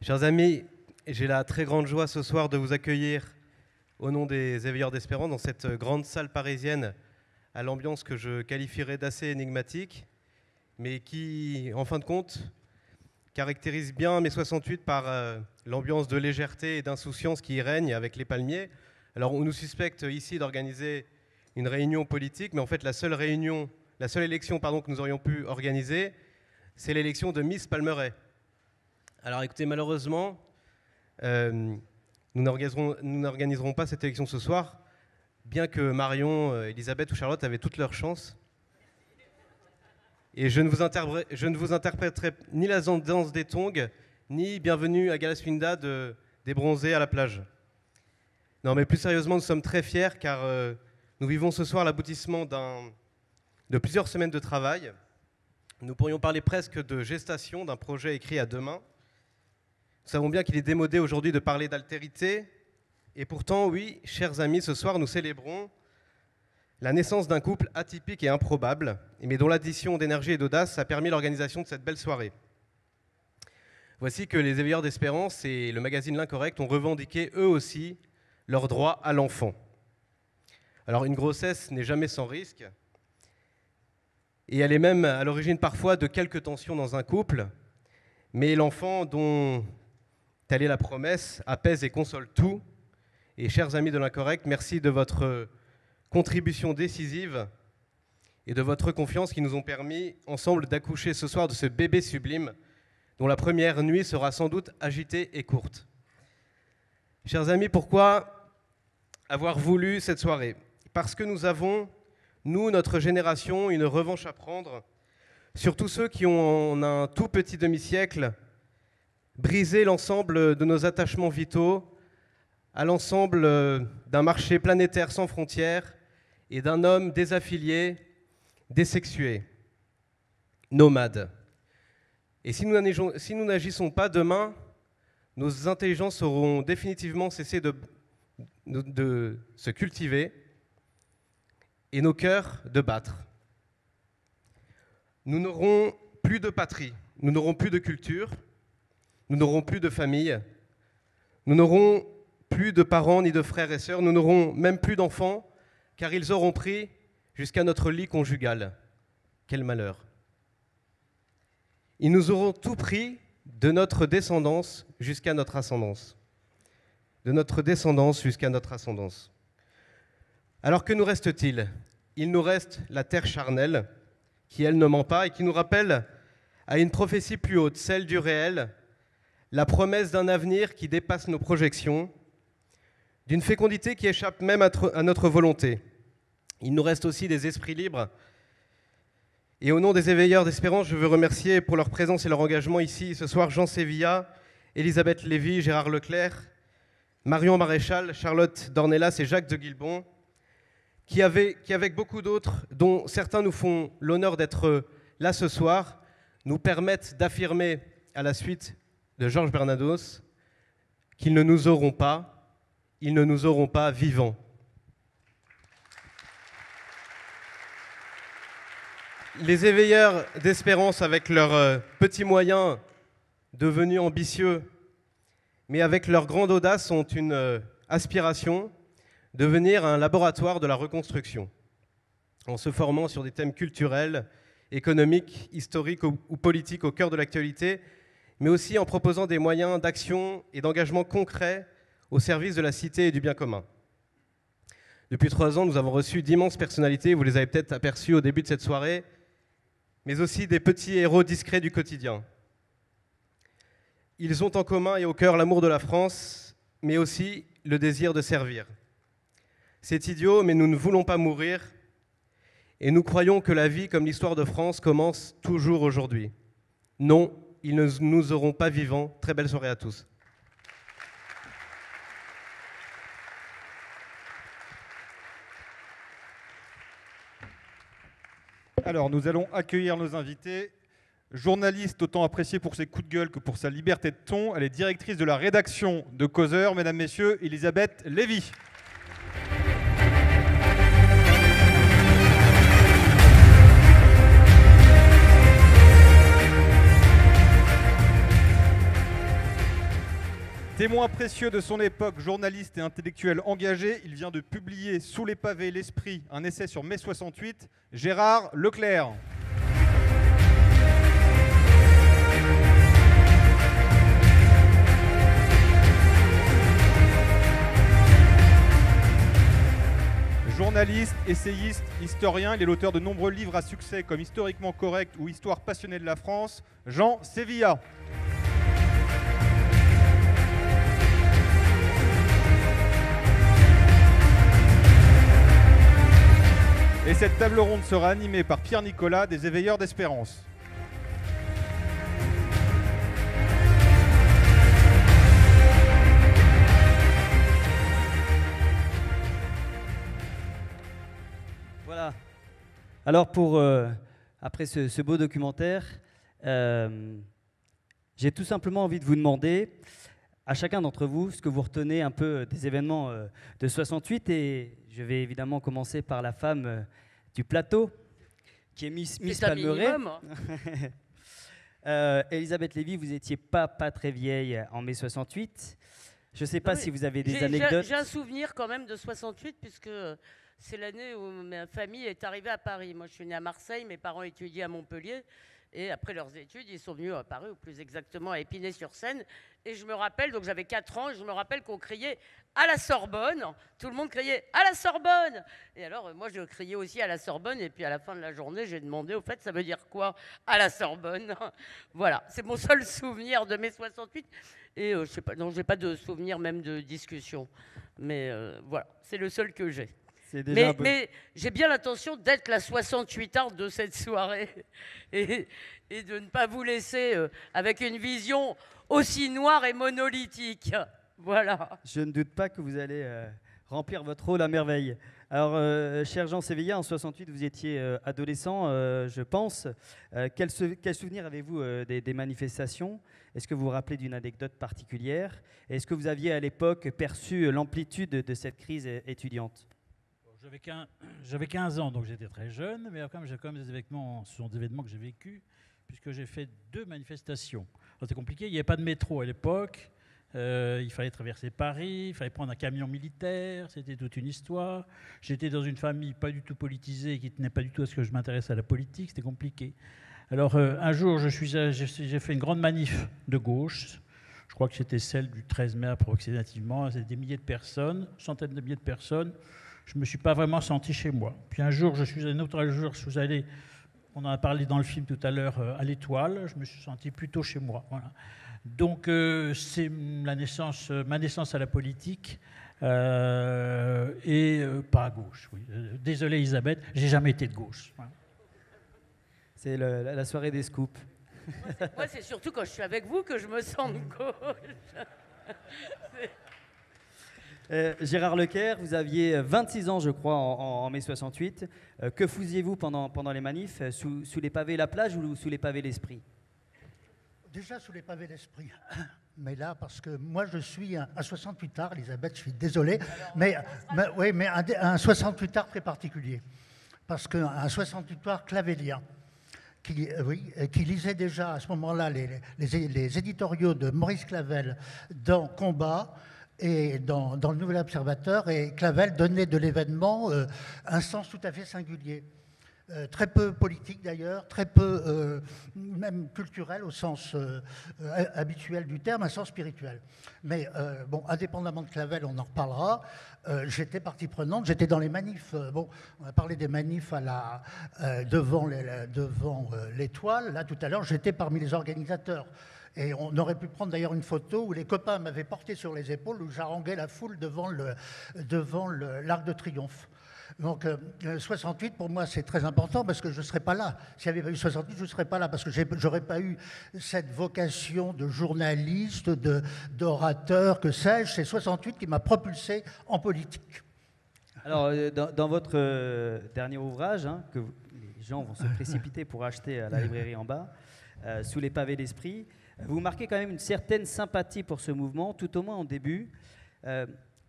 Chers amis, j'ai la très grande joie ce soir de vous accueillir au nom des Éveilleurs d'Espérance dans cette grande salle parisienne à l'ambiance que je qualifierais d'assez énigmatique, mais qui, en fin de compte, caractérise bien mai 68 par l'ambiance de légèreté et d'insouciance qui y règne avec les palmiers. Alors on nous suspecte ici d'organiser une réunion politique, mais en fait la seule élection que nous aurions pu organiser, c'est l'élection de Miss Palmeraie. Alors écoutez, malheureusement, nous n'organiserons pas cette élection ce soir, bien que Marion, Elisabeth ou Charlotte avaient toutes leurs chances. Et je ne vous interpréterai ni la danse des tongs, ni Bienvenue à Galasfinda des bronzés à la plage. Non, mais plus sérieusement, nous sommes très fiers car nous vivons ce soir l'aboutissement de plusieurs semaines de travail. Nous pourrions parler presque de gestation d'un projet écrit à deux mains. Nous savons bien qu'il est démodé aujourd'hui de parler d'altérité. Et pourtant, oui, chers amis, ce soir, nous célébrons la naissance d'un couple atypique et improbable, mais dont l'addition d'énergie et d'audace a permis l'organisation de cette belle soirée. Voici que les Éveilleurs d'Espérance et le magazine L'Incorrect ont revendiqué eux aussi leur droit à l'enfant. Alors une grossesse n'est jamais sans risque, et elle est même à l'origine parfois de quelques tensions dans un couple, mais l'enfant dont telle est la promesse apaise et console tout. Et chers amis de l'Incorrect, merci de votre contribution décisive et de votre confiance qui nous ont permis ensemble d'accoucher ce soir de ce bébé sublime dont la première nuit sera sans doute agitée et courte. Chers amis, pourquoi avoir voulu cette soirée ? Parce que nous avons, nous, notre génération, une revanche à prendre sur tous ceux qui ont, en un tout petit demi-siècle, brisé l'ensemble de nos attachements vitaux à l'ensemble d'un marché planétaire sans frontières et d'un homme désaffilié, désexué, nomade. Et si nous n'agissons pas demain, nos intelligences auront définitivement cessé de se cultiver et nos cœurs de battre. Nous n'aurons plus de patrie, nous n'aurons plus de culture, nous n'aurons plus de famille, nous n'aurons plus de parents ni de frères et sœurs, nous n'aurons même plus d'enfants, car ils auront pris jusqu'à notre lit conjugal. Quel malheur! Ils nous auront tout pris de notre descendance jusqu'à notre ascendance. De notre descendance jusqu'à notre ascendance. Alors que nous reste-t-il ? Il nous reste la terre charnelle, qui elle ne ment pas et qui nous rappelle à une prophétie plus haute, celle du réel, la promesse d'un avenir qui dépasse nos projections, d'une fécondité qui échappe même à notre volonté. Il nous reste aussi des esprits libres. Et au nom des Éveilleurs d'Espérance, je veux remercier pour leur présence et leur engagement ici ce soir Jean Sévilla, Elisabeth Lévy, Gérard Leclerc, Marion Maréchal, Charlotte Dornelas et Jacques de Guilbon, qui avec beaucoup d'autres, dont certains nous font l'honneur d'être là ce soir, nous permettent d'affirmer à la suite de Georges Bernados qu'ils ne nous auront pas, ils ne nous auront pas vivants. Les Éveilleurs d'Espérance, avec leurs petits moyens devenus ambitieux, mais avec leur grande audace, ont une aspiration, devenir un laboratoire de la reconstruction, en se formant sur des thèmes culturels, économiques, historiques ou politiques au cœur de l'actualité, mais aussi en proposant des moyens d'action et d'engagement concrets au service de la cité et du bien commun. Depuis 3 ans, nous avons reçu d'immenses personnalités, vous les avez peut-être aperçues au début de cette soirée, mais aussi des petits héros discrets du quotidien. Ils ont en commun et au cœur l'amour de la France, mais aussi le désir de servir. C'est idiot, mais nous ne voulons pas mourir, et nous croyons que la vie, comme l'histoire de France, commence toujours aujourd'hui. Non, ils ne nous auront pas vivants. Très belle soirée à tous. Alors, nous allons accueillir nos invités. Journaliste autant appréciée pour ses coups de gueule que pour sa liberté de ton, elle est directrice de la rédaction de Causeur, mesdames, messieurs, Elisabeth Lévy. Témoin précieux de son époque, journaliste et intellectuel engagé, il vient de publier Sous les pavés l'esprit, un essai sur mai 68, Gérard Leclerc. Journaliste, essayiste, historien, il est l'auteur de nombreux livres à succès comme Historiquement correct ou Histoire passionnée de la France, Jean Sévilla. Et cette table ronde sera animée par Pierre Nicolas des Éveilleurs d'Espérance. Voilà. Alors après ce beau documentaire, j'ai tout simplement envie de vous demander à chacun d'entre vous ce que vous retenez un peu des événements de 68, et je vais évidemment commencer par la femme du plateau, qui est Miss Palmeret. Elisabeth Lévy, vous n'étiez pas très vieille en mai 68. Je ne sais pas si vous avez des anecdotes. J'ai un souvenir quand même de 68, puisque c'est l'année où ma famille est arrivée à Paris. Moi, je suis née à Marseille, mes parents étudiaient à Montpellier. Et après leurs études, ils sont venus à Paris, ou plus exactement à Épinay-sur-Seine. Et je me rappelle, donc j'avais 4 ans, et je me rappelle qu'on criait à la Sorbonne. Tout le monde criait à la Sorbonne. Et alors, moi, je criais aussi à la Sorbonne. Et puis à la fin de la journée, j'ai demandé, au fait, ça veut dire quoi à la Sorbonne? Voilà, c'est mon seul souvenir de mai 68. Et je sais pas, non, j'ai pas de souvenir même de discussion. Mais voilà, c'est le seul que j'ai. Mais j'ai bien l'intention d'être la 68arde de cette soirée et de ne pas vous laisser avec une vision aussi noire et monolithique. Voilà. Je ne doute pas que vous allez remplir votre rôle à merveille. Alors, cher Jean Sévilla, en 68, vous étiez adolescent, je pense. Quel souvenir avez-vous des manifestations? Est-ce que vous vous rappelez d'une anecdote particulière? Est-ce que vous aviez à l'époque perçu l'amplitude de cette crise étudiante? J'avais 15 ans, donc j'étais très jeune, mais quand même, j'ai quand même des événements, ce sont des événements que j'ai vécus, puisque j'ai fait 2 manifestations. C'était compliqué, il n'y avait pas de métro à l'époque, il fallait traverser Paris, il fallait prendre un camion militaire, c'était toute une histoire. J'étais dans une famille pas du tout politisée, qui ne tenait pas du tout à ce que je m'intéresse à la politique, c'était compliqué. Alors un jour, j'ai fait une grande manif de gauche. Je crois que c'était celle du 13 mai approximativement, c'était des milliers de personnes, centaines de milliers de personnes. Je ne me suis pas vraiment senti chez moi. Puis un autre jour, je suis allé, on en a parlé dans le film tout à l'heure, à l'Étoile, je me suis senti plutôt chez moi. Voilà. Donc c'est ma naissance à la politique, et pas à gauche. Oui. Désolé Elisabeth, j'ai jamais été de gauche. Voilà. C'est la soirée des scoops. Moi, c'est surtout quand je suis avec vous que je me sens de gauche. Gérard Leclerc, vous aviez 26 ans, je crois, en mai 68. Que faisiez-vous pendant les manifs? Sous les pavés la plage ou sous les pavés l'esprit? Déjà sous les pavés l'esprit. Mais là, parce que moi, je suis un 68ard, Elisabeth, je suis désolé, mais un 68ard très particulier. Parce qu'un 68ard clavélien, qui lisait déjà à ce moment-là les éditoriaux de Maurice Clavel dans Combat, et dans le Nouvel Observateur, et Clavel donnait de l'événement un sens tout à fait singulier. Très peu politique d'ailleurs, très peu même culturel au sens habituel du terme, un sens spirituel. Mais bon, indépendamment de Clavel, on en reparlera, j'étais partie prenante, j'étais dans les manifs, on a parlé des manifs devant l'Étoile, là tout à l'heure, j'étais parmi les organisateurs. Et on aurait pu prendre d'ailleurs une photo où les copains m'avaient porté sur les épaules, où j'haranguais la foule devant l'Arc de Triomphe. Donc 68, pour moi, c'est très important parce que je ne serais pas là. S'il n'y avait pas eu 68, je ne serais pas là parce que je n'aurais pas eu cette vocation de journaliste, d'orateur, que sais-je. C'est 68 qui m'a propulsé en politique. Alors, dans votre dernier ouvrage, que les gens vont se précipiter pour acheter à la librairie en bas, Sous les pavés d'esprit, vous marquez quand même une certaine sympathie pour ce mouvement, tout au moins en début.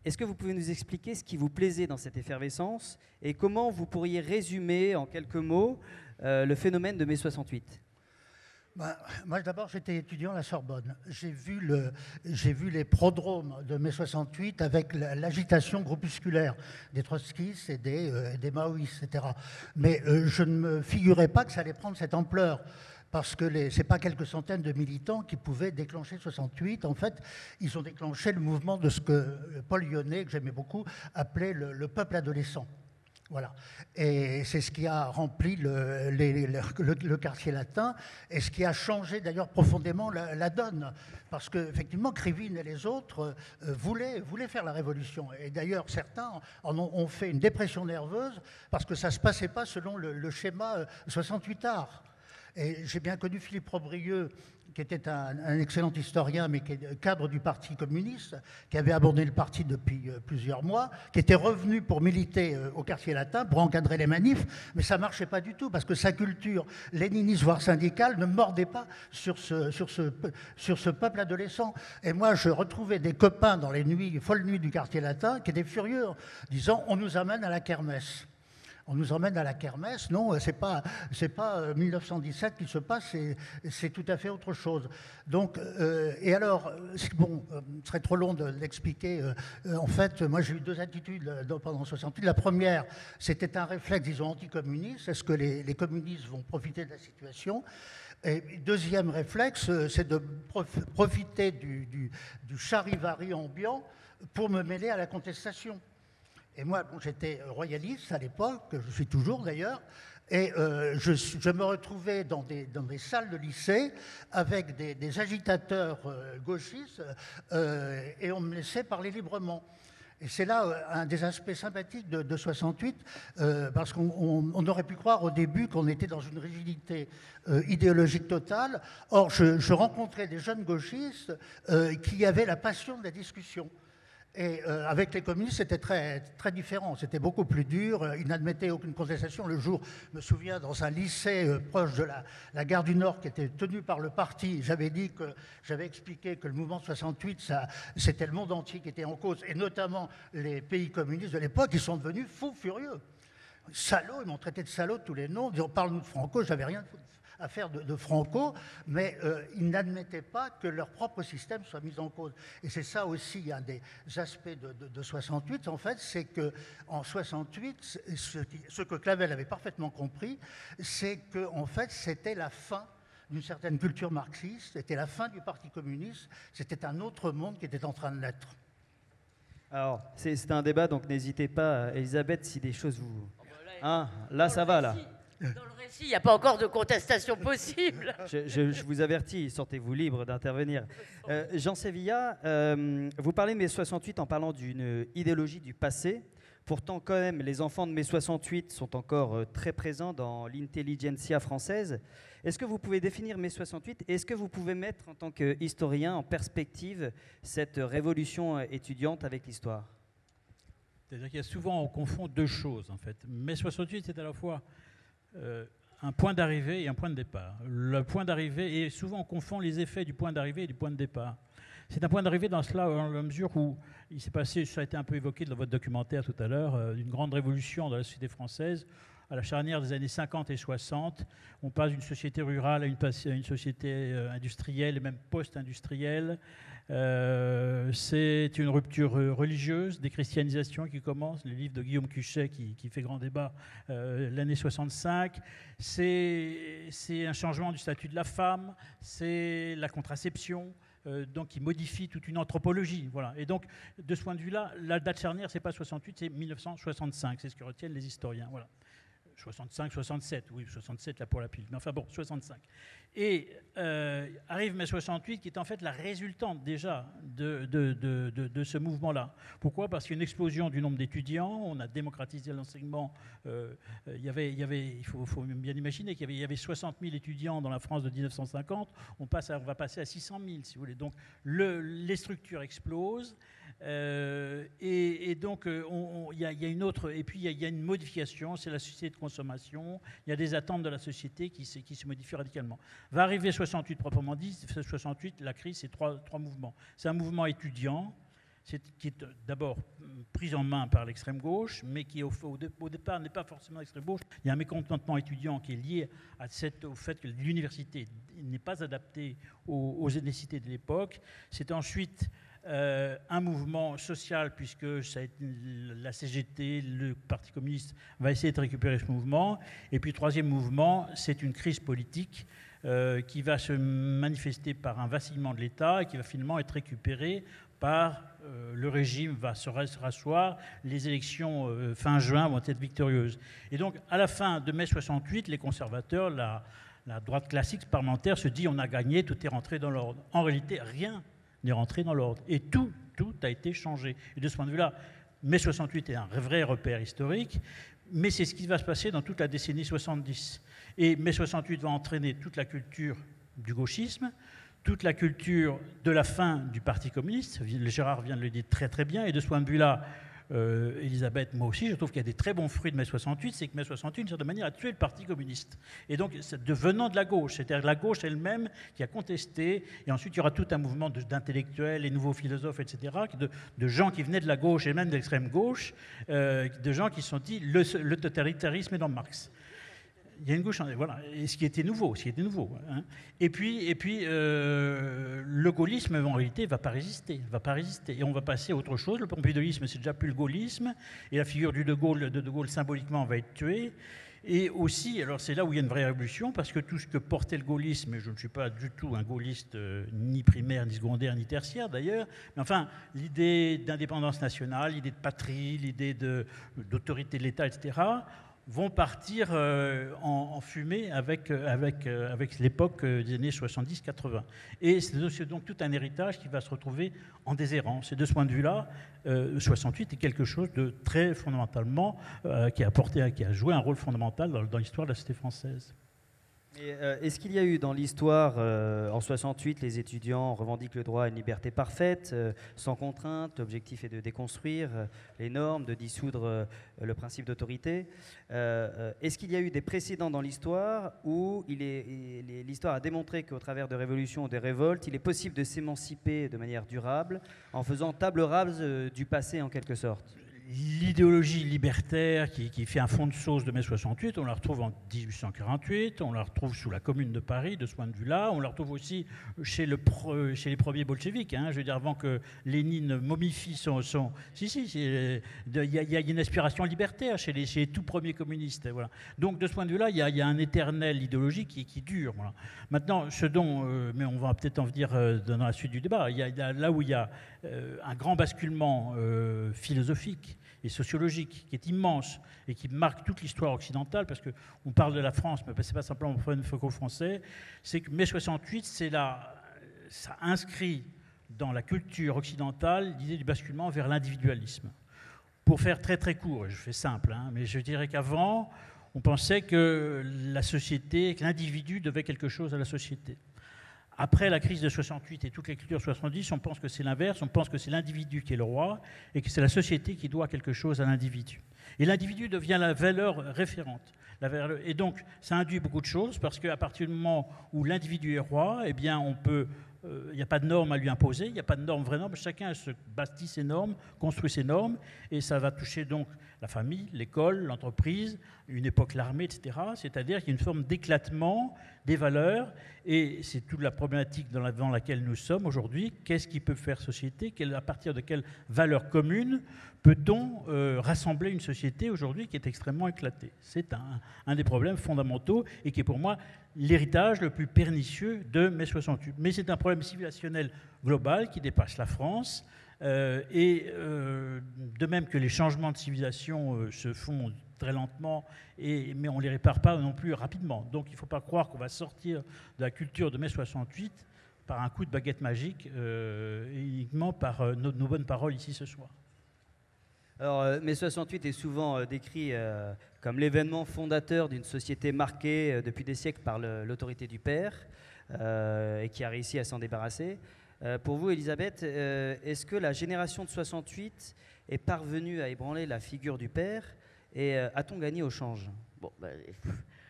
Est-ce que vous pouvez nous expliquer ce qui vous plaisait dans cette effervescence et comment vous pourriez résumer en quelques mots le phénomène de mai 68 ? Moi, d'abord, j'étais étudiant à la Sorbonne. J'ai vu les prodromes de mai 68 avec l'agitation groupusculaire des trotskistes et des maoïstes, etc. Mais je ne me figurais pas que ça allait prendre cette ampleur. Parce que ce n'est pas quelques centaines de militants qui pouvaient déclencher 68. En fait, ils ont déclenché le mouvement de ce que Paul Lyonnais, que j'aimais beaucoup, appelait le peuple adolescent. Voilà. Et c'est ce qui a rempli le quartier latin et ce qui a changé d'ailleurs profondément la donne. Parce qu'effectivement, Krivine et les autres voulaient faire la révolution. Et d'ailleurs, certains ont fait une dépression nerveuse parce que ça ne se passait pas selon le schéma 68 arts. Et j'ai bien connu Philippe Robrieux, qui était un excellent historien, mais qui est cadre du Parti communiste, qui avait abandonné le parti depuis plusieurs mois, qui était revenu pour militer au quartier latin, pour encadrer les manifs, mais ça ne marchait pas du tout, parce que sa culture léniniste, voire syndicale, ne mordait pas sur ce peuple adolescent. Et moi, je retrouvais des copains dans les folles nuits du quartier latin, qui étaient furieux, disant « on nous amène à la kermesse ». On nous emmène à la kermesse. Non, c'est pas 1917 qu'il se passe, c'est tout à fait autre chose. Donc, et alors, bon, ce serait trop long d'expliquer. En fait, moi, j'ai eu deux attitudes pendant 68. La première, c'était un réflexe, disons, anticommuniste. Est-ce que les communistes vont profiter de la situation ? Et deuxième réflexe, c'est de profiter du charivari ambiant pour me mêler à la contestation. Et moi, bon, j'étais royaliste à l'époque, je suis toujours d'ailleurs, et je me retrouvais dans des salles de lycée avec des agitateurs gauchistes et on me laissait parler librement. Et c'est là un des aspects sympathiques de 68, parce qu'on aurait pu croire au début qu'on était dans une rigidité idéologique totale. Or, je rencontrais des jeunes gauchistes qui avaient la passion de la discussion. Et avec les communistes, c'était très, très différent. C'était beaucoup plus dur. Ils n'admettaient aucune contestation. Le jour, je me souviens, dans un lycée proche de la gare du Nord qui était tenu par le parti, j'avais expliqué que le mouvement 68, c'était le monde entier qui était en cause, et notamment les pays communistes de l'époque, ils sont devenus fous furieux. Salauds, ils m'ont traité de salaud de tous les noms, disant parle-nous de Franco, j'avais rien à faire de Franco, mais ils n'admettaient pas que leur propre système soit mis en cause. Et c'est ça aussi un des aspects de 68, en fait, c'est qu'en 68, ce que Clavel avait parfaitement compris, c'est qu'en fait, c'était la fin d'une certaine culture marxiste, c'était la fin du Parti communiste, c'était un autre monde qui était en train de naître. Alors, c'est un débat, donc n'hésitez pas, Elisabeth, si des choses vous... Hein, là, ça va, là. Dans le récit, il n'y a pas encore de contestation possible. Je vous avertis, sortez-vous libre d'intervenir. Jean Sévilla, vous parlez de mai 68 en parlant d'une idéologie du passé. Pourtant, quand même, les enfants de mai 68 sont encore très présents dans l'intelligentsia française. Est-ce que vous pouvez définir mai 68 et est-ce que vous pouvez mettre, en tant qu'historien, en perspective cette révolution étudiante avec l'histoire ? C'est-à-dire qu'il y a souvent, on confond deux choses, en fait. Mai 68, c'est à la fois un point d'arrivée et un point de départ. Le point d'arrivée, et souvent on confond les effets du point d'arrivée et du point de départ. C'est un point d'arrivée dans la mesure où il s'est passé, ça a été un peu évoqué dans votre documentaire tout à l'heure, une grande révolution dans la société française. À la charnière des années 50 et 60, on passe d'une société rurale à une société industrielle et même post-industrielle. C'est une rupture religieuse, des christianisations qui commencent, le livre de Guillaume Cuchet qui fait grand débat l'année 65. C'est un changement du statut de la femme, c'est la contraception, donc qui modifie toute une anthropologie. Voilà. Et donc, de ce point de vue-là, la date charnière, c'est pas 68, c'est 1965, c'est ce que retiennent les historiens. Voilà. 65, 67, oui, 67 là pour la pile, mais enfin bon, 65. Et arrive mai 68 qui est en fait la résultante déjà de ce mouvement-là. Pourquoi ? Parce qu'il y a une explosion du nombre d'étudiants, on a démocratisé l'enseignement, il faut bien imaginer qu'il y avait 60 000 étudiants dans la France de 1950, on va passer à 600 000 si vous voulez. Donc les structures explosent. Et donc, il y a une autre, et puis il y a une modification, c'est la société de consommation, il y a des attentes de la société qui se modifient radicalement. Va arriver 68 proprement dit, 68, la crise, c'est trois mouvements. C'est un mouvement étudiant, qui est d'abord prise en main par l'extrême gauche, mais qui au départ n'est pas forcément l'extrême gauche. Il y a un mécontentement étudiant qui est lié au fait que l'université n'est pas adaptée aux nécessités de l'époque. C'est ensuite un mouvement social, puisque ça a été la CGT, le Parti communiste va essayer de récupérer ce mouvement. Et puis troisième mouvement, c'est une crise politique qui va se manifester par un vacillement de l'État et qui va finalement être récupéré par le régime va se rasseoir, les élections fin juin vont être victorieuses. Et donc à la fin de mai 68, les conservateurs, la droite classique parlementaire se dit on a gagné, tout est rentré dans l'ordre. En réalité, rien n'est rentré dans l'ordre. Et tout a été changé. Et de ce point de vue-là, mai 68 est un vrai repère historique, mais c'est ce qui va se passer dans toute la décennie 70. Et mai 68 va entraîner toute la culture du gauchisme, toute la culture de la fin du Parti communiste. Gérard vient de le dire très très bien. Et de ce point de vue-là, Elisabeth, moi aussi, je trouve qu'il y a des très bons fruits de mai 68, c'est que mai 68, d'une certaine manière, a tué le Parti communiste. Et donc, devenant de la gauche, c'est-à-dire la gauche elle-même qui a contesté, et ensuite il y aura tout un mouvement d'intellectuels, les nouveaux philosophes, etc., de gens qui venaient de la gauche et même de l'extrême gauche, de gens qui se sont dit le totalitarisme est dans Marx. Il y a une gauche, voilà, et ce qui était nouveau. Hein. Et puis le gaullisme, en réalité, va pas résister. Et on va passer à autre chose. Le pompidouisme, c'est déjà plus le gaullisme. Et la figure de De Gaulle, symboliquement, va être tuée. Et aussi, alors c'est là où il y a une vraie révolution, parce que tout ce que portait le gaullisme, et je ne suis pas du tout un gaulliste ni primaire, ni secondaire, ni tertiaire d'ailleurs, mais enfin, l'idée d'indépendance nationale, l'idée de patrie, l'idée d'autorité de l'État, etc., vont partir en fumée avec l'époque des années 70-80. Et c'est donc tout un héritage qui va se retrouver en déshérence. Et de ce point de vue-là, 68 est quelque chose de très fondamentalement, qui a joué un rôle fondamental dans l'histoire de la société française. Et, est-ce qu'il y a eu dans l'histoire, en 68, les étudiants revendiquent le droit à une liberté parfaite, sans contrainte, l'objectif est de déconstruire les normes, de dissoudre le principe d'autorité. Est-ce qu'il y a eu des précédents dans l'histoire où l'histoire a démontré qu'au travers de révolutions ou de révoltes, il est possible de s'émanciper de manière durable en faisant table rase du passé en quelque sorte? L'idéologie libertaire qui fait un fond de sauce de mai 68, on la retrouve en 1848, on la retrouve sous la Commune de Paris, de ce point de vue-là, on la retrouve aussi chez les premiers bolcheviks. Hein, je veux dire, avant que Lénine momifie son... il y a une aspiration libertaire chez les tout premiers communistes. Voilà. Donc, de ce point de vue-là, il y a un éternel idéologie qui dure. Voilà. Maintenant, mais on va peut-être en venir dans la suite du débat, là où il y a un grand basculement philosophique et sociologique qui est immense et qui marque toute l'histoire occidentale, parce qu'on parle de la France, mais ce n'est pas simplement franco-français, c'est que mai 68, ça inscrit dans la culture occidentale l'idée du basculement vers l'individualisme. Pour faire très très court, je fais simple, hein, mais je dirais qu'avant, on pensait que la société, que l'individu devait quelque chose à la société. Après la crise de 68 et toute la culture 70, on pense que c'est l'inverse, on pense que c'est l'individu qui est le roi et que c'est la société qui doit quelque chose à l'individu. Et l'individu devient la valeur référente. Et donc, ça induit beaucoup de choses parce qu'à partir du moment où l'individu est roi, eh bien, il n'y a pas de normes à lui imposer, il n'y a pas de normes, vraies normes, chacun se bâtit ses normes, construit ses normes, et ça va toucher donc la famille, l'école, l'entreprise, une époque l'armée, etc. C'est-à-dire qu'il y a une forme d'éclatement des valeurs, et c'est toute la problématique dans laquelle nous sommes aujourd'hui. Qu'est-ce qui peut faire société? À partir de quelles valeurs communes peut-on rassembler une société aujourd'hui qui est extrêmement éclatée? C'est un des problèmes fondamentaux et qui est pour moi l'héritage le plus pernicieux de mai 68. Mais c'est un problème civilisationnel global qui dépasse la France. De même que les changements de civilisation se font très lentement, mais on ne les répare pas non plus rapidement. Donc il ne faut pas croire qu'on va sortir de la culture de mai 68 par un coup de baguette magique, uniquement par nos bonnes paroles ici ce soir. Alors, mai 68 est souvent décrit comme l'événement fondateur d'une société marquée depuis des siècles par l'autorité du père et qui a réussi à s'en débarrasser. Pour vous, Elisabeth, est-ce que la génération de 68 est parvenue à ébranler la figure du père et a-t-on gagné au change? Bon,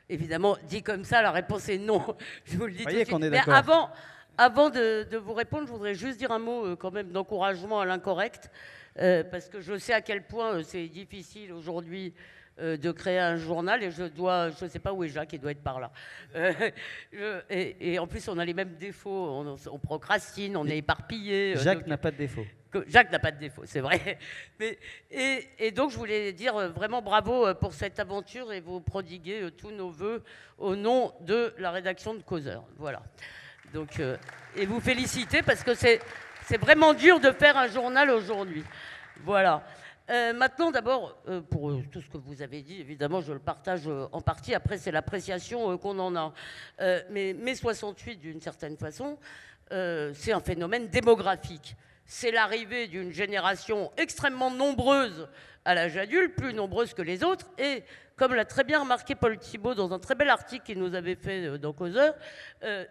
évidemment, dit comme ça, la réponse est non. Je vous le dis tout de suite. Qu'on est mais d'accord. avant de vous répondre, je voudrais juste dire un mot quand même d'encouragement à l'incorrect, parce que je sais à quel point c'est difficile aujourd'hui de créer un journal, et je ne sais pas où est Jacques, il doit être par là. Et en plus, on a les mêmes défauts, on procrastine, on est éparpillé. Jacques n'a pas de défaut. Jacques n'a pas de défaut, c'est vrai. Et donc, je voulais dire vraiment bravo pour cette aventure et vous prodiguer tous nos voeux au nom de la rédaction de Causeur. Voilà. Donc, et vous féliciter parce que c'est vraiment dur de faire un journal aujourd'hui. Voilà. Maintenant, d'abord, pour tout ce que vous avez dit, évidemment, je le partage en partie. Après, c'est l'appréciation qu'on en a. Mais mai 68, d'une certaine façon, c'est un phénomène démographique. C'est l'arrivée d'une génération extrêmement nombreuse à l'âge adulte, plus nombreuse que les autres. Et comme l'a très bien remarqué Paul Thibault dans un très bel article qu'il nous avait fait dans Causeur,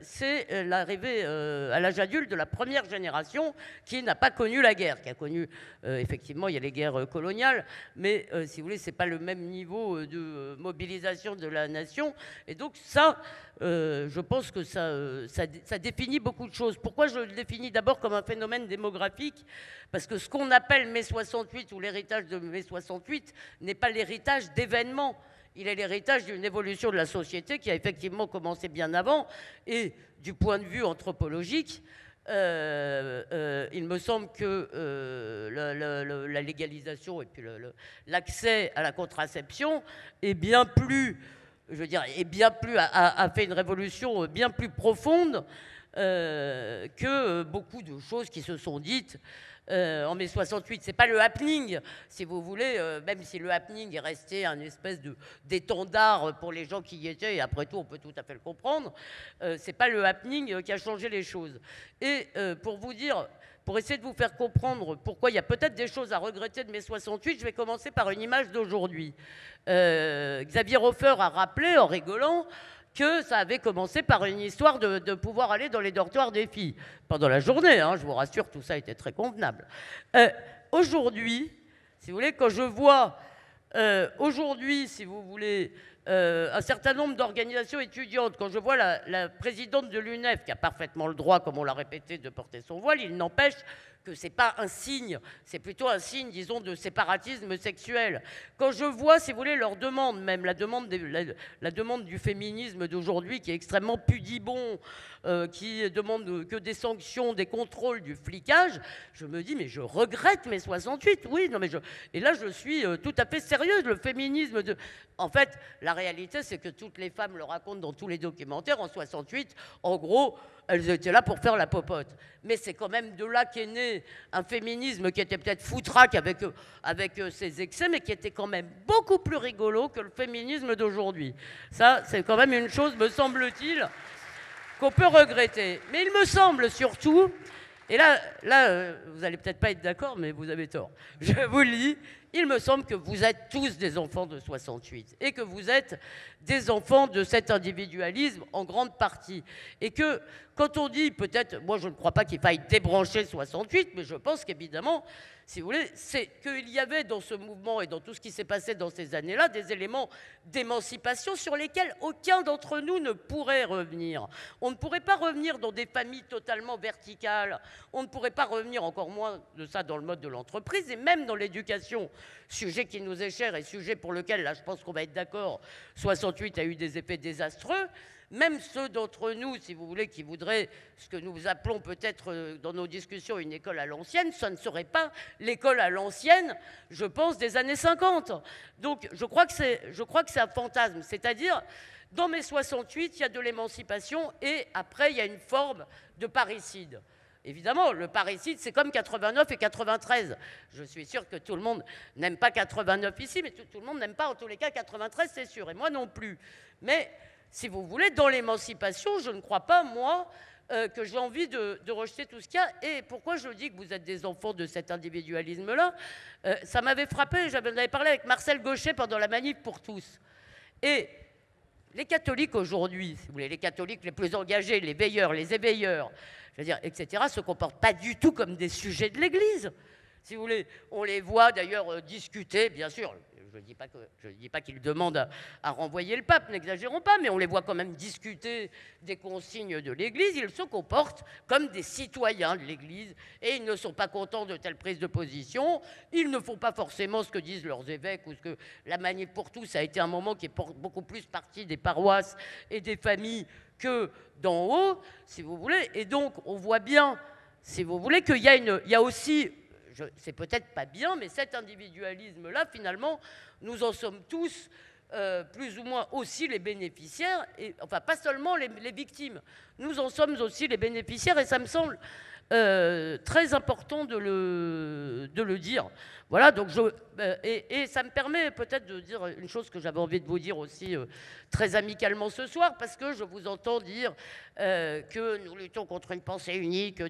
c'est l'arrivée à l'âge adulte de la première génération qui n'a pas connu la guerre, qui a connu, effectivement, il y a les guerres coloniales, mais si vous voulez, ce n'est pas le même niveau de mobilisation de la nation. Et donc ça, je pense que ça définit beaucoup de choses. Pourquoi je le définis d'abord comme un phénomène démographique? Parce que ce qu'on appelle mai 68 ou l'héritage de mai 68 n'est pas l'héritage d'événements. Il est l'héritage d'une évolution de la société qui a effectivement commencé bien avant. Et du point de vue anthropologique, il me semble que la légalisation et puis l'accès à la contraception est bien plus, je veux dire, a fait une révolution bien plus profonde que beaucoup de choses qui se sont dites. En mai 68, c'est pas le happening, si vous voulez, même si le happening est resté un espèce d'étendard pour les gens qui y étaient, et après tout, on peut tout à fait le comprendre, c'est pas le happening qui a changé les choses. Et pour vous dire, pour essayer de vous faire comprendre pourquoi il y a peut-être des choses à regretter de mai 68, je vais commencer par une image d'aujourd'hui. Xavier Hofer a rappelé, en rigolant, que ça avait commencé par une histoire de pouvoir aller dans les dortoirs des filles. Pendant la journée, hein, je vous rassure, tout ça était très convenable. Aujourd'hui, si vous voulez, quand je vois, aujourd'hui, si vous voulez, un certain nombre d'organisations étudiantes, quand je vois la présidente de l'UNEF, qui a parfaitement le droit, comme on l'a répété, de porter son voile, il n'empêche que ce n'est pas un signe, c'est plutôt un signe, disons, de séparatisme sexuel. Quand je vois, si vous voulez, leur demande, même la demande du féminisme d'aujourd'hui, qui est extrêmement pudibond, qui demande que des sanctions, des contrôles, du flicage, je me dis, mais je regrette mai 68, oui, non mais et là je suis tout à fait sérieuse, le féminisme En fait, la réalité, c'est que toutes les femmes le racontent dans tous les documentaires, en 68, en gros, elles étaient là pour faire la popote. Mais c'est quand même de là qu'est né un féminisme qui était peut-être foutraque avec ses excès, mais qui était quand même beaucoup plus rigolo que le féminisme d'aujourd'hui. Ça, c'est quand même une chose, me semble-t-il, qu'on peut regretter. Mais il me semble surtout, et là vous n'allez peut-être pas être d'accord, mais vous avez tort. Je vous le dis, il me semble que vous êtes tous des enfants de 68 et que vous êtes des enfants de cet individualisme en grande partie. Et que quand on dit peut-être, moi je ne crois pas qu'il faille débrancher 68, mais je pense qu'évidemment, si vous voulez, c'est qu'il y avait dans ce mouvement et dans tout ce qui s'est passé dans ces années-là des éléments d'émancipation sur lesquels aucun d'entre nous ne pourrait revenir. On ne pourrait pas revenir dans des familles totalement verticales, on ne pourrait pas revenir encore moins de ça dans le mode de l'entreprise et même dans l'éducation, sujet qui nous est cher et sujet pour lequel, là je pense qu'on va être d'accord, 68 a eu des effets désastreux. Même ceux d'entre nous, si vous voulez, qui voudraient ce que nous appelons peut-être dans nos discussions une école à l'ancienne, ça ne serait pas l'école à l'ancienne, je pense, des années 50. Donc je crois que c'est un fantasme. C'est-à-dire, dans mai 68, il y a de l'émancipation et après, il y a une forme de parricide. Évidemment, le parricide, c'est comme 89 et 93. Je suis sûr que tout le monde n'aime pas 89 ici, mais tout le monde n'aime pas en tous les cas 93, c'est sûr. Et moi non plus. Mais si vous voulez, dans l'émancipation, je ne crois pas, moi, que j'ai envie de rejeter tout ce qu'il y a. Et pourquoi je dis que vous êtes des enfants de cet individualisme-là, ça m'avait frappé, j'en avais parlé avec Marcel Gauchet pendant la manif pour tous. Et les catholiques aujourd'hui, si vous voulez, les catholiques les plus engagés, les veilleurs, les éveilleurs, je veux dire, etc., ne se comportent pas du tout comme des sujets de l'Église. Si vous voulez, on les voit d'ailleurs discuter, bien sûr. Je je ne dis pas qu'ils demandent à renvoyer le pape, n'exagérons pas, mais on les voit quand même discuter des consignes de l'Église. Ils se comportent comme des citoyens de l'Église et ils ne sont pas contents de telle prise de position. Ils ne font pas forcément ce que disent leurs évêques ou ce que la Manif pour tous a été un moment qui est beaucoup plus partie des paroisses et des familles que d'en haut, si vous voulez. Et donc, on voit bien, si vous voulez, qu'il y a aussi... c'est peut-être pas bien, mais cet individualisme-là, finalement, nous en sommes tous plus ou moins aussi les bénéficiaires, et, enfin pas seulement les victimes, nous en sommes aussi les bénéficiaires, et ça me semble très important de le dire. Voilà, donc et ça me permet peut-être de dire une chose que j'avais envie de vous dire aussi très amicalement ce soir, parce que je vous entends dire que nous luttons contre une pensée unique,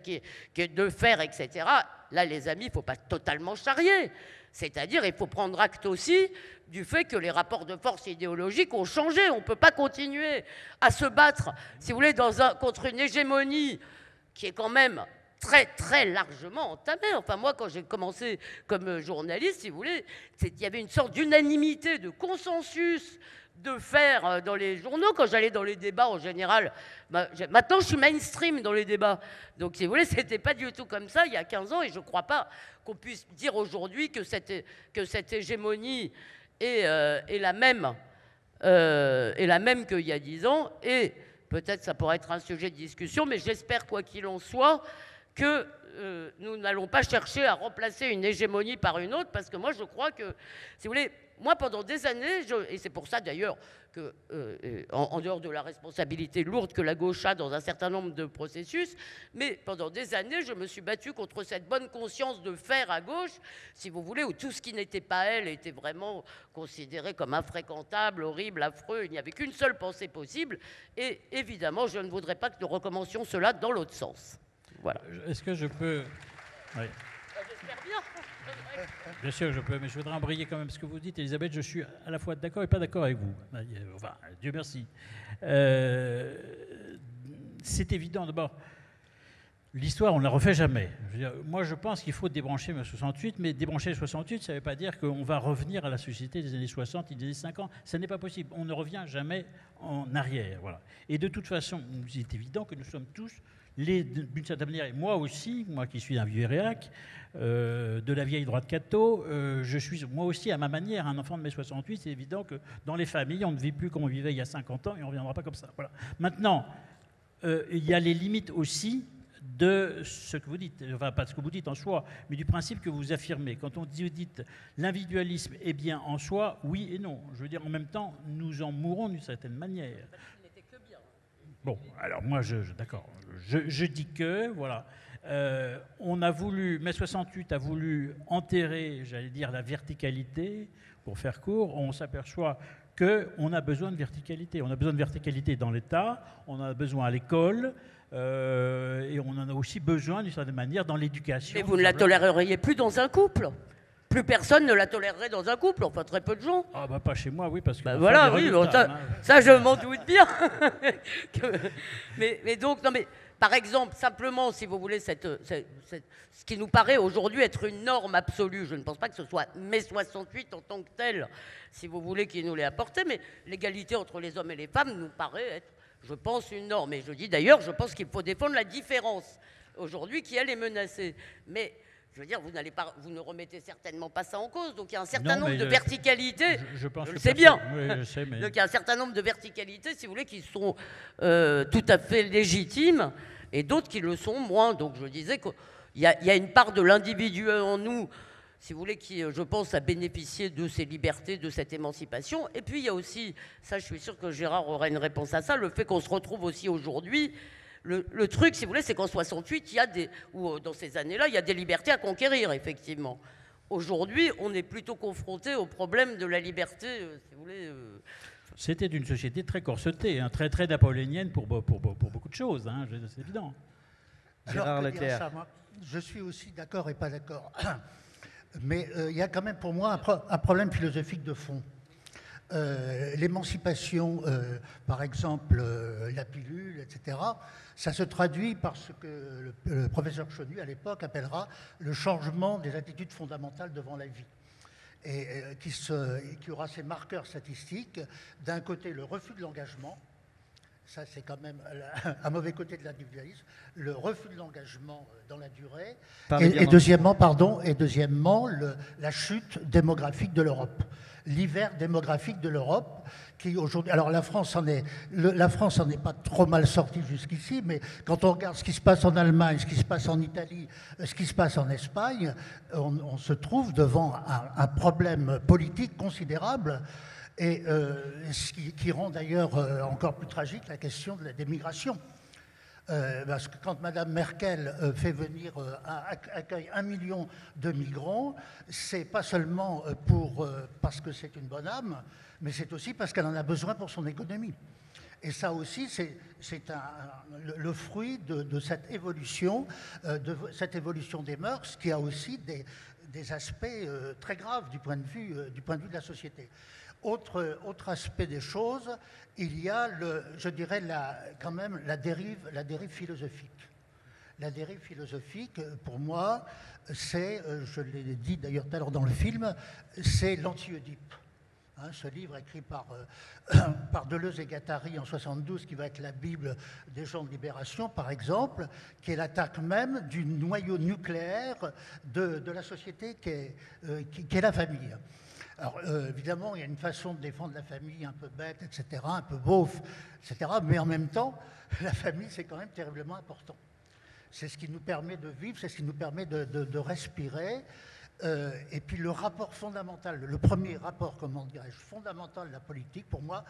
qui est de fer, etc. Là, les amis, il ne faut pas totalement charrier. C'est-à-dire, il faut prendre acte aussi du fait que les rapports de force idéologiques ont changé. On ne peut pas continuer à se battre, si vous voulez, contre une hégémonie qui est quand même très, très largement entamée. Enfin, moi, quand j'ai commencé comme journaliste, si vous voulez, il y avait une sorte d'unanimité, de consensus de faire dans les journaux. Quand j'allais dans les débats, en général, maintenant, je suis mainstream dans les débats. Donc, si vous voulez, ce n'était pas du tout comme ça il y a 15 ans, et je ne crois pas qu'on puisse dire aujourd'hui que cette hégémonie est la même qu'il y a 10 ans, et peut-être ça pourrait être un sujet de discussion, mais j'espère, quoi qu'il en soit, que nous n'allons pas chercher à remplacer une hégémonie par une autre, parce que moi, je crois que, si vous voulez, moi, pendant des années, et c'est pour ça d'ailleurs que, en dehors de la responsabilité lourde que la gauche a dans un certain nombre de processus, mais pendant des années, je me suis battue contre cette bonne conscience de faire à gauche, si vous voulez, où tout ce qui n'était pas elle était vraiment considéré comme infréquentable, horrible, affreux, il n'y avait qu'une seule pensée possible, et évidemment, je ne voudrais pas que nous recommencions cela dans l'autre sens. Voilà. Est-ce que je peux... Oui. J'espère bien. Bien sûr, je peux, mais je voudrais embrayer quand même ce que vous dites, Elisabeth. Je suis à la fois d'accord et pas d'accord avec vous. Enfin, Dieu merci. C'est évident, d'abord, l'histoire, on ne la refait jamais. Moi, je pense qu'il faut débrancher mai 68, mais débrancher 68, ça ne veut pas dire qu'on va revenir à la société des années 60 et des années 50. Ça n'est pas possible. On ne revient jamais en arrière. Voilà. Et de toute façon, il est évident que nous sommes tous, d'une certaine manière, et moi aussi, moi qui suis un vieux réac, de la vieille droite catho, je suis moi aussi à ma manière un enfant de mai 68. C'est évident que dans les familles, on ne vit plus comme on vivait il y a 50 ans et on ne reviendra pas comme ça. Voilà. Maintenant, il y a les limites aussi de ce que vous dites, enfin pas de ce que vous dites en soi, mais du principe que vous affirmez. Quand on dit l'individualisme est bien en soi, oui et non. Je veux dire, en même temps, nous en mourons d'une certaine manière. Bon, alors moi, d'accord, je dis que, voilà, on a voulu, mai 68 a voulu enterrer, j'allais dire, la verticalité, pour faire court. On s'aperçoit qu'on a besoin de verticalité. On a besoin de verticalité dans l'État, on en a besoin à l'école, et on en a aussi besoin, d'une certaine manière, dans l'éducation. Mais vous ne la toléreriez plus dans un couple? Plus personne ne la tolérerait dans un couple, enfin très peu de gens. Ah bah pas chez moi, oui, parce que... Bah voilà, oui, bon, ça je m'en doute bien. mais donc, non mais, par exemple, simplement, si vous voulez, ce qui nous paraît aujourd'hui être une norme absolue, je ne pense pas que ce soit mai 68 en tant que tel, si vous voulez, qui nous l'ait apporté, mais l'égalité entre les hommes et les femmes nous paraît être, je pense, une norme. Et je dis d'ailleurs, je pense qu'il faut défendre la différence aujourd'hui qui, elle, est menacée. Mais... je veux dire, vous ne remettez certainement pas ça en cause. Donc il y a un certain nombre de verticalités. Je pense je le que sais bien. Oui, je sais, mais... Donc il y a un certain nombre de verticalités, si vous voulez, qui sont tout à fait légitimes et d'autres qui le sont moins. Donc je disais qu'il y a une part de l'individu en nous, si vous voulez, qui, je pense, a bénéficié de ces libertés, de cette émancipation. Et puis il y a aussi, ça je suis sûr que Gérard aura une réponse à ça, le fait qu'on se retrouve aussi aujourd'hui. Le truc, si vous voulez, c'est qu'en 68, ou dans ces années-là, il y a des libertés à conquérir, effectivement. Aujourd'hui, on est plutôt confronté au problème de la liberté, si vous voulez. C'était une société très corsetée, hein, très, très napoléonienne pour beaucoup de choses, hein, c'est évident. Gérard Leclerc. Je suis aussi d'accord et pas d'accord. Mais il y a quand même pour moi un problème philosophique de fond. L'émancipation, par exemple, la pilule, etc., ça se traduit par ce que le professeur Chonu, à l'époque, appellera le changement des attitudes fondamentales devant la vie. qui aura ses marqueurs statistiques. D'un côté, le refus de l'engagement. Ça, c'est quand même un mauvais côté de l'individualisme, le refus de l'engagement dans la durée. Et deuxièmement, la chute démographique de l'Europe, l'hiver démographique de l'Europe, qui aujourd'hui. Alors la France en est pas trop mal sortie jusqu'ici, mais quand on regarde ce qui se passe en Allemagne, ce qui se passe en Italie, ce qui se passe en Espagne, on se trouve devant un problème politique considérable. Et ce qui rend d'ailleurs encore plus tragique la question de des migrations. Parce que quand Mme Merkel accueille 1 million de migrants, c'est pas seulement parce que c'est une bonne âme, mais c'est aussi parce qu'elle en a besoin pour son économie. Et ça aussi, c'est le fruit de cette évolution des mœurs, qui a aussi des aspects très graves du point de vue de la société. Autre aspect des choses, il y a, quand même la dérive philosophique. La dérive philosophique, pour moi, c'est, je l'ai dit d'ailleurs tout à l'heure dans le film, c'est l'Anti-Oedipe. Ce livre écrit par Deleuze et Guattari en 1972, qui va être la Bible des gens de libération, par exemple, qui est l'attaque même du noyau nucléaire de la société qui est la famille. Alors, évidemment, il y a une façon de défendre la famille un peu bête, etc., un peu beauf, etc., mais en même temps, la famille, c'est quand même terriblement important. C'est ce qui nous permet de vivre, c'est ce qui nous permet de respirer. Et puis le rapport fondamental, le premier rapport, comment dirais-je, fondamental de la politique, pour moi,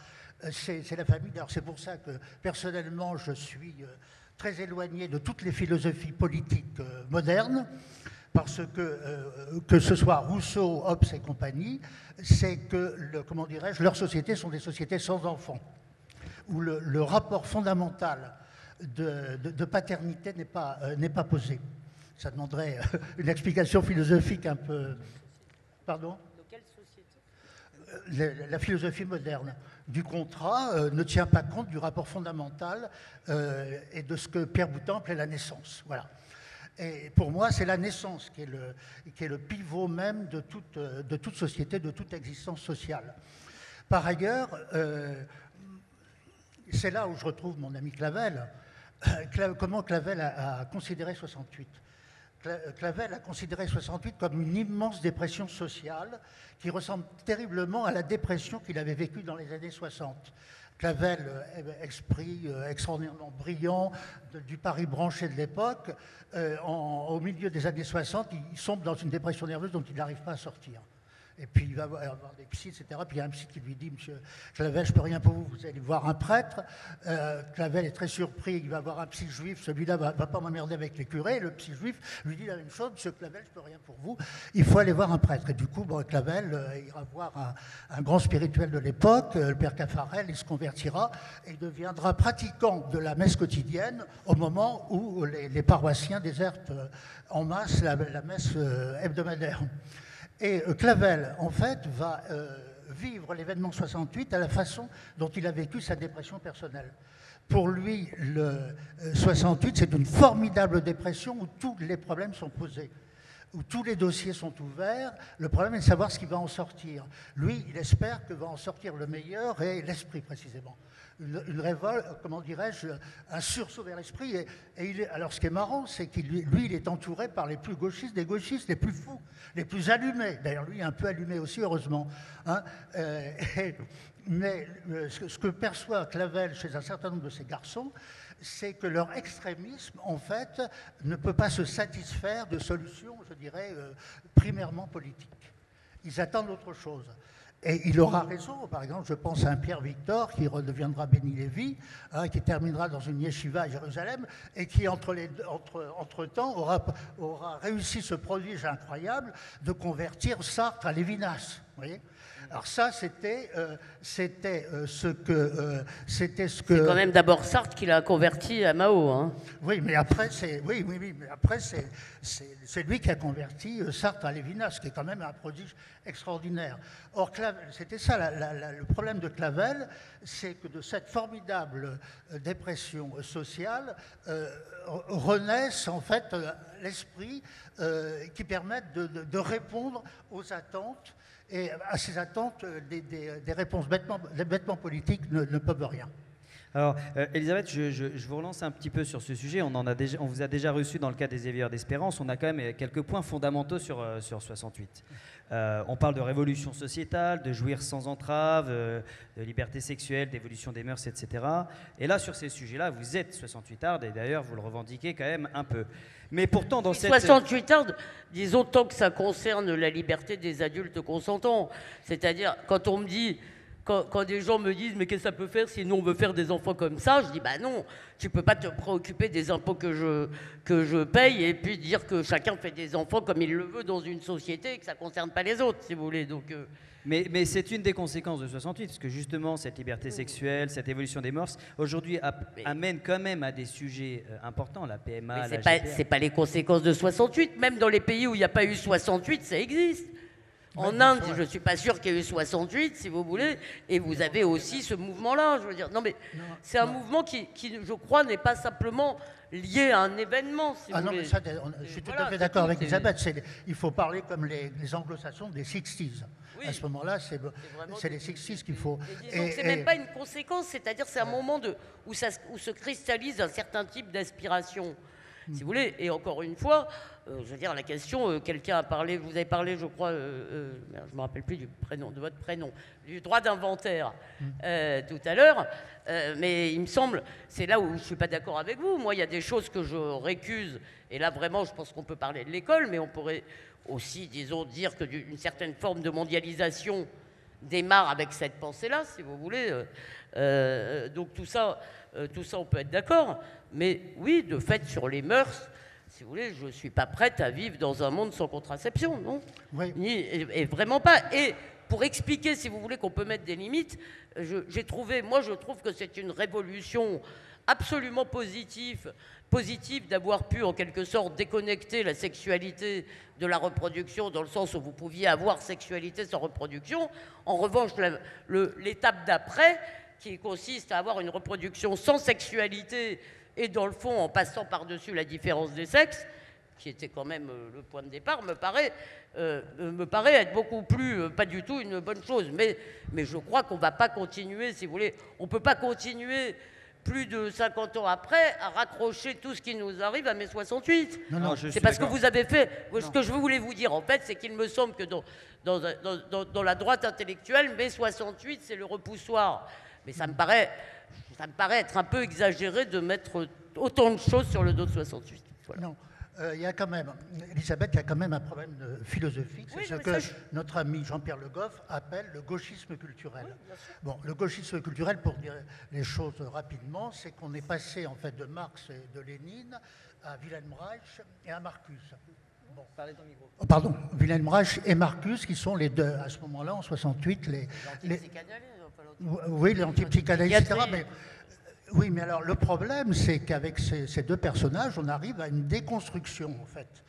c'est la famille. Alors c'est pour ça que, personnellement, je suis très éloigné de toutes les philosophies politiques modernes, parce que ce soit Rousseau, Hobbes et compagnie, c'est que, comment dirais-je, leurs sociétés sont des sociétés sans enfants, où le rapport fondamental de paternité n'est pas posé. Ça demanderait une explication philosophique un peu... Pardon ? De quelle société ? La philosophie moderne du contrat ne tient pas compte du rapport fondamental et de ce que Pierre Boutan appelait la naissance. Voilà. Et pour moi, c'est la naissance qui est le pivot même de toute société, de toute existence sociale. Par ailleurs, c'est là où je retrouve mon ami Clavel. Comment Clavel a considéré 68 ? Clavel a considéré 68 comme une immense dépression sociale qui ressemble terriblement à la dépression qu'il avait vécue dans les années 60. Clavel, esprit extraordinairement brillant du Paris branché de l'époque, au milieu des années 60, il sombre dans une dépression nerveuse dont il n'arrive pas à sortir. Et puis il va avoir des psys, etc. Puis il y a un psy qui lui dit, monsieur Clavel, je ne peux rien pour vous, vous allez voir un prêtre. Clavel est très surpris, il va voir un psy juif, celui-là ne va pas m'emmerder avec les curés. Le psy juif lui dit la même chose, monsieur Clavel, je ne peux rien pour vous, il faut aller voir un prêtre. Et du coup, Clavel ira voir un grand spirituel de l'époque, le père Caffarel, il se convertira et il deviendra pratiquant de la messe quotidienne au moment où les paroissiens désertent en masse la messe hebdomadaire. Et Clavel, en fait, va vivre l'événement 68 à la façon dont il a vécu sa dépression personnelle. Pour lui, le 68, c'est une formidable dépression où tous les problèmes sont posés, où tous les dossiers sont ouverts. Le problème est de savoir ce qui va en sortir. Lui, il espère que va en sortir le meilleur et l'esprit, précisément. Une révolte, comment dirais-je, un sursaut vers l'esprit. Alors, ce qui est marrant, c'est qu'il il est entouré par les plus gauchistes des gauchistes, les plus fous, les plus allumés. D'ailleurs, lui, un peu allumé aussi, heureusement. Hein. Mais ce que perçoit Clavel chez un certain nombre de ces garçons, c'est que leur extrémisme, en fait, ne peut pas se satisfaire de solutions, je dirais, primairement politiques. Ils attendent autre chose. Et il aura raison, par exemple, je pense à un Pierre Victor qui redeviendra Béni Lévy, qui terminera dans une yeshiva à Jérusalem et qui, entre-temps, aura réussi ce prodige incroyable de convertir Sartre à Lévinas. Vous voyez ? Alors ça, c'était ce que... C'est quand même d'abord Sartre qui l'a converti à Mao. Hein. Oui, mais après, c'est lui qui a converti Sartre à Lévinas, ce qui est quand même un prodige extraordinaire. Or, c'était ça, le problème de Clavel, c'est que de cette formidable dépression sociale renaissent en fait l'esprit qui permettent de répondre aux attentes Et à ces attentes, des réponses bêtement politiques ne peuvent rien. Alors, Elisabeth, je vous relance un petit peu sur ce sujet. On vous a déjà reçu dans le cadre des Éveilleurs d'Espérance. On a quand même quelques points fondamentaux sur 68. On parle de révolution sociétale, de jouir sans entrave, de liberté sexuelle, d'évolution des mœurs, etc. Et là, sur ces sujets-là, vous êtes 68ards, et d'ailleurs, vous le revendiquez quand même un peu. Mais pourtant, dans cette... 68ards, disons tant que ça concerne la liberté des adultes consentants. C'est-à-dire, quand on me dit... Quand des gens me disent « mais qu'est-ce que ça peut faire si nous on veut faire des enfants comme ça ?» Je dis « bah non, tu peux pas te préoccuper des impôts que je paye et puis dire que chacun fait des enfants comme il le veut dans une société et que ça ne concerne pas les autres, si vous voulez. » Donc, Mais c'est une des conséquences de 68, parce que justement, cette liberté sexuelle, cette évolution des mœurs, aujourd'hui, amène quand même à des sujets importants, la PMA, la GPA. C'est pas les conséquences de 68. Même dans les pays où il n'y a pas eu 68, ça existe. En Inde, je ne suis pas sûr qu'il y ait eu 68, si vous voulez, et vous avez aussi ce mouvement-là. Je veux dire, non, mais c'est un mouvement qui, je crois, n'est pas simplement lié à un événement. Si vous voulez. Mais ça, je suis tout à fait d'accord avec Elisabeth. Il faut parler comme les anglo-saxons des 60s. Oui. À ce moment-là, c'est les 60s qu'il faut. C'est même pas une conséquence, c'est-à-dire c'est un moment où se cristallise un certain type d'aspiration. Si vous voulez, et encore une fois, je veux dire, la question, quelqu'un a parlé, vous avez parlé, je crois, je ne me rappelle plus de votre prénom, du droit d'inventaire tout à l'heure, mais il me semble, c'est là où je ne suis pas d'accord avec vous. Moi, il y a des choses que je récuse, et là, vraiment, je pense qu'on peut parler de l'école, mais on pourrait aussi, disons, dire que d'une certaine forme de mondialisation démarre avec cette pensée-là, si vous voulez. Donc tout ça, on peut être d'accord. Mais oui, de fait, sur les mœurs, si vous voulez, je ne suis pas prête à vivre dans un monde sans contraception, non ? Oui. Et vraiment pas. Et pour expliquer, si vous voulez, qu'on peut mettre des limites, je trouve que c'est une révolution absolument positive d'avoir pu, en quelque sorte, déconnecter la sexualité de la reproduction, dans le sens où vous pouviez avoir sexualité sans reproduction. En revanche, l'étape d'après, qui consiste à avoir une reproduction sans sexualité, et dans le fond, en passant par-dessus la différence des sexes, qui était quand même le point de départ, me paraît être beaucoup plus, pas du tout une bonne chose. Mais je crois qu'on ne va pas continuer, si vous voulez, on ne peut pas continuer plus de 50 ans après à raccrocher tout ce qui nous arrive à mai 68. C'est parce que vous avez fait... Ce que je voulais vous dire, en fait, c'est qu'il me semble que dans la droite intellectuelle, mai 68, c'est le repoussoir. Mais ça me paraît être un peu exagéré de mettre autant de choses sur le dos de 68. Voilà. Non, il y a quand même, Elisabeth, il y a quand même un problème philosophique. C'est ce que notre ami Jean-Pierre Le Goff appelle le gauchisme culturel. Oui, bon, le gauchisme culturel, pour dire les choses rapidement, c'est qu'on est passé en fait de Marx et de Lénine à Wilhelm Reich et à Marcuse. Bon. Parlez dans le micro. Pardon, Wilhelm Reich et Marcuse, qui sont les deux, à ce moment-là, en 68, oui, l'antipsychanalyse, etc. Oui, mais alors le problème, c'est qu'avec ces deux personnages, on arrive à une déconstruction, en fait,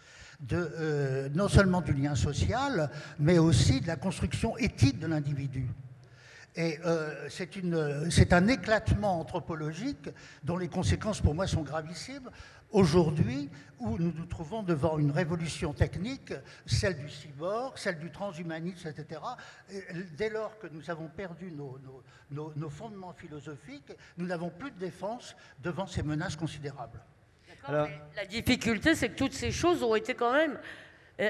non seulement du lien social, mais aussi de la construction éthique de l'individu. Et c'est un éclatement anthropologique dont les conséquences, pour moi, sont gravissimes. Aujourd'hui, où nous nous trouvons devant une révolution technique, celle du cyborg, celle du transhumanisme, etc. Et dès lors que nous avons perdu nos fondements philosophiques, nous n'avons plus de défense devant ces menaces considérables. Alors, la difficulté, c'est que toutes ces choses ont été quand même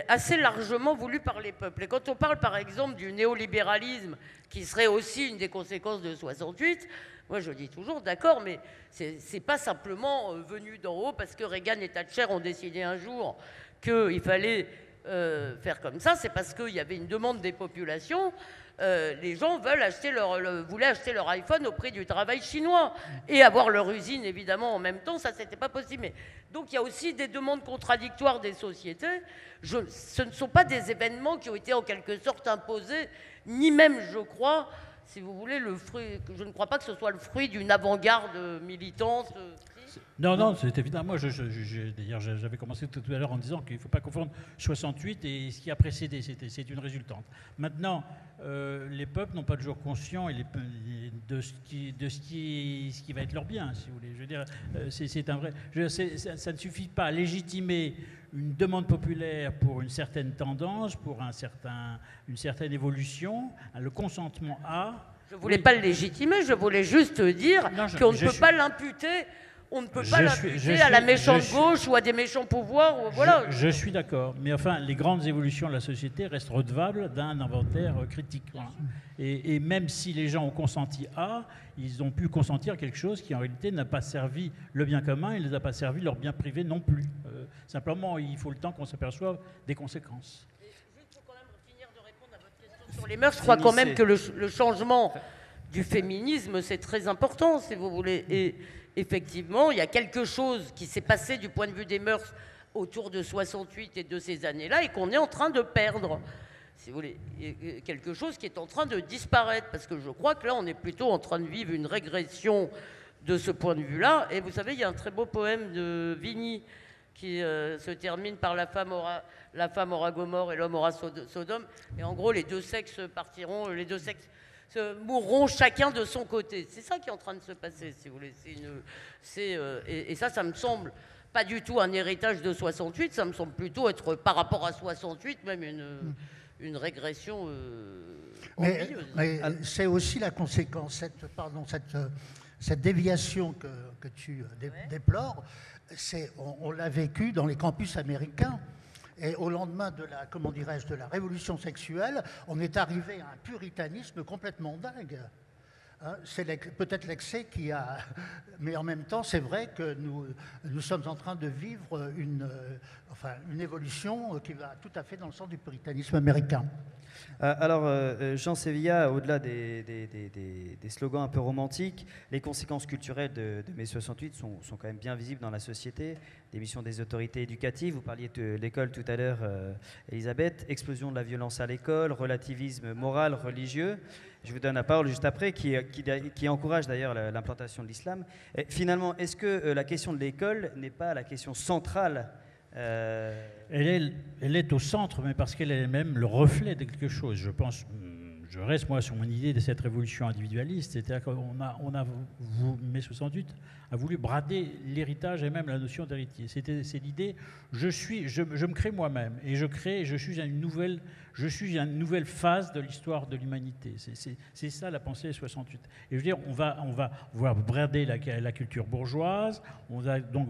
assez largement voulues par les peuples. Et quand on parle, par exemple, du néolibéralisme, qui serait aussi une des conséquences de 68, moi, je dis toujours, d'accord, mais c'est pas simplement venu d'en haut parce que Reagan et Thatcher ont décidé un jour qu'il fallait faire comme ça. C'est parce qu'il y avait une demande des populations. Les gens voulaient acheter leur iPhone au prix du travail chinois et avoir leur usine, évidemment, en même temps. Ça, c'était pas possible. Mais, donc, il y a aussi des demandes contradictoires des sociétés. Ce ne sont pas des événements qui ont été en quelque sorte imposés, ni même, je crois, si vous voulez, je ne crois pas que ce soit le fruit d'une avant-garde militante. Non, c'est évident. Moi, d'ailleurs, j'avais commencé tout à l'heure en disant qu'il ne faut pas confondre 68 et ce qui a précédé. C'est une résultante. Maintenant, les peuples n'ont pas toujours conscience, et ce qui va être leur bien, si vous voulez. Je veux dire, c'est un vrai. Ça ne suffit pas à légitimer une demande populaire pour une certaine tendance, pour une certaine évolution. Le consentement Je ne voulais pas le légitimer, je voulais juste dire qu'on ne peut pas l'imputer. On ne peut pas l'imputer à la méchante gauche ou à des méchants pouvoirs. Voilà. Je suis d'accord. Mais enfin, les grandes évolutions de la société restent redevables d'un inventaire critique. Voilà. Et même si les gens ont consenti à, ils ont pu consentir à quelque chose qui en réalité n'a pas servi le bien commun, il ne les a pas servi leur bien privé non plus. Simplement, il faut le temps qu'on s'aperçoive des conséquences. Juste pour quand même finir de répondre à votre question sur les mœurs, je crois quand même que le changement du féminisme, c'est très important, si vous voulez. Et effectivement, il y a quelque chose qui s'est passé du point de vue des mœurs autour de 68 et de ces années-là et qu'on est en train de perdre. Si vous voulez, quelque chose qui est en train de disparaître, parce que je crois que là, on est plutôt en train de vivre une régression de ce point de vue-là. Et vous savez, il y a un très beau poème de Vigny qui se termine par la femme aura Gomorrhe et l'homme aura Sodome. Et en gros, les deux sexes partiront, les deux sexes mourront chacun de son côté. C'est ça qui est en train de se passer, si vous voulez. Et ça me semble pas du tout un héritage de 68, ça me semble plutôt être, par rapport à 68, même une régression ennuyeuse. Mais c'est aussi la conséquence, cette déviation que tu déplores, on l'a vécu dans les campus américains. Et au lendemain de la révolution sexuelle, on est arrivé à un puritanisme complètement dingue. Hein, c'est peut-être l'excès qui a... Mais en même temps, c'est vrai que nous sommes en train de vivre une évolution qui va tout à fait dans le sens du puritanisme américain. Alors, Jean Sévilla, au-delà des slogans un peu romantiques, les conséquences culturelles de mai 68 sont quand même bien visibles dans la société. Démission des autorités éducatives, vous parliez de l'école tout à l'heure, Elisabeth, explosion de la violence à l'école, relativisme moral, religieux. Je vous donne la parole juste après, qui encourage d'ailleurs l'implantation de l'islam. Finalement, est-ce que la question de l'école n'est pas la question centrale Elle est au centre, mais parce qu'elle est même le reflet de quelque chose. Je reste moi sur mon idée de cette révolution individualiste, c'est-à-dire mai 68 a voulu brader l'héritage et même la notion d'héritier. C'est l'idée, je me crée moi-même et je suis à une nouvelle phase de l'histoire de l'humanité. C'est ça la pensée 68. Et je veux dire, on va voir brader la culture bourgeoise, on va donc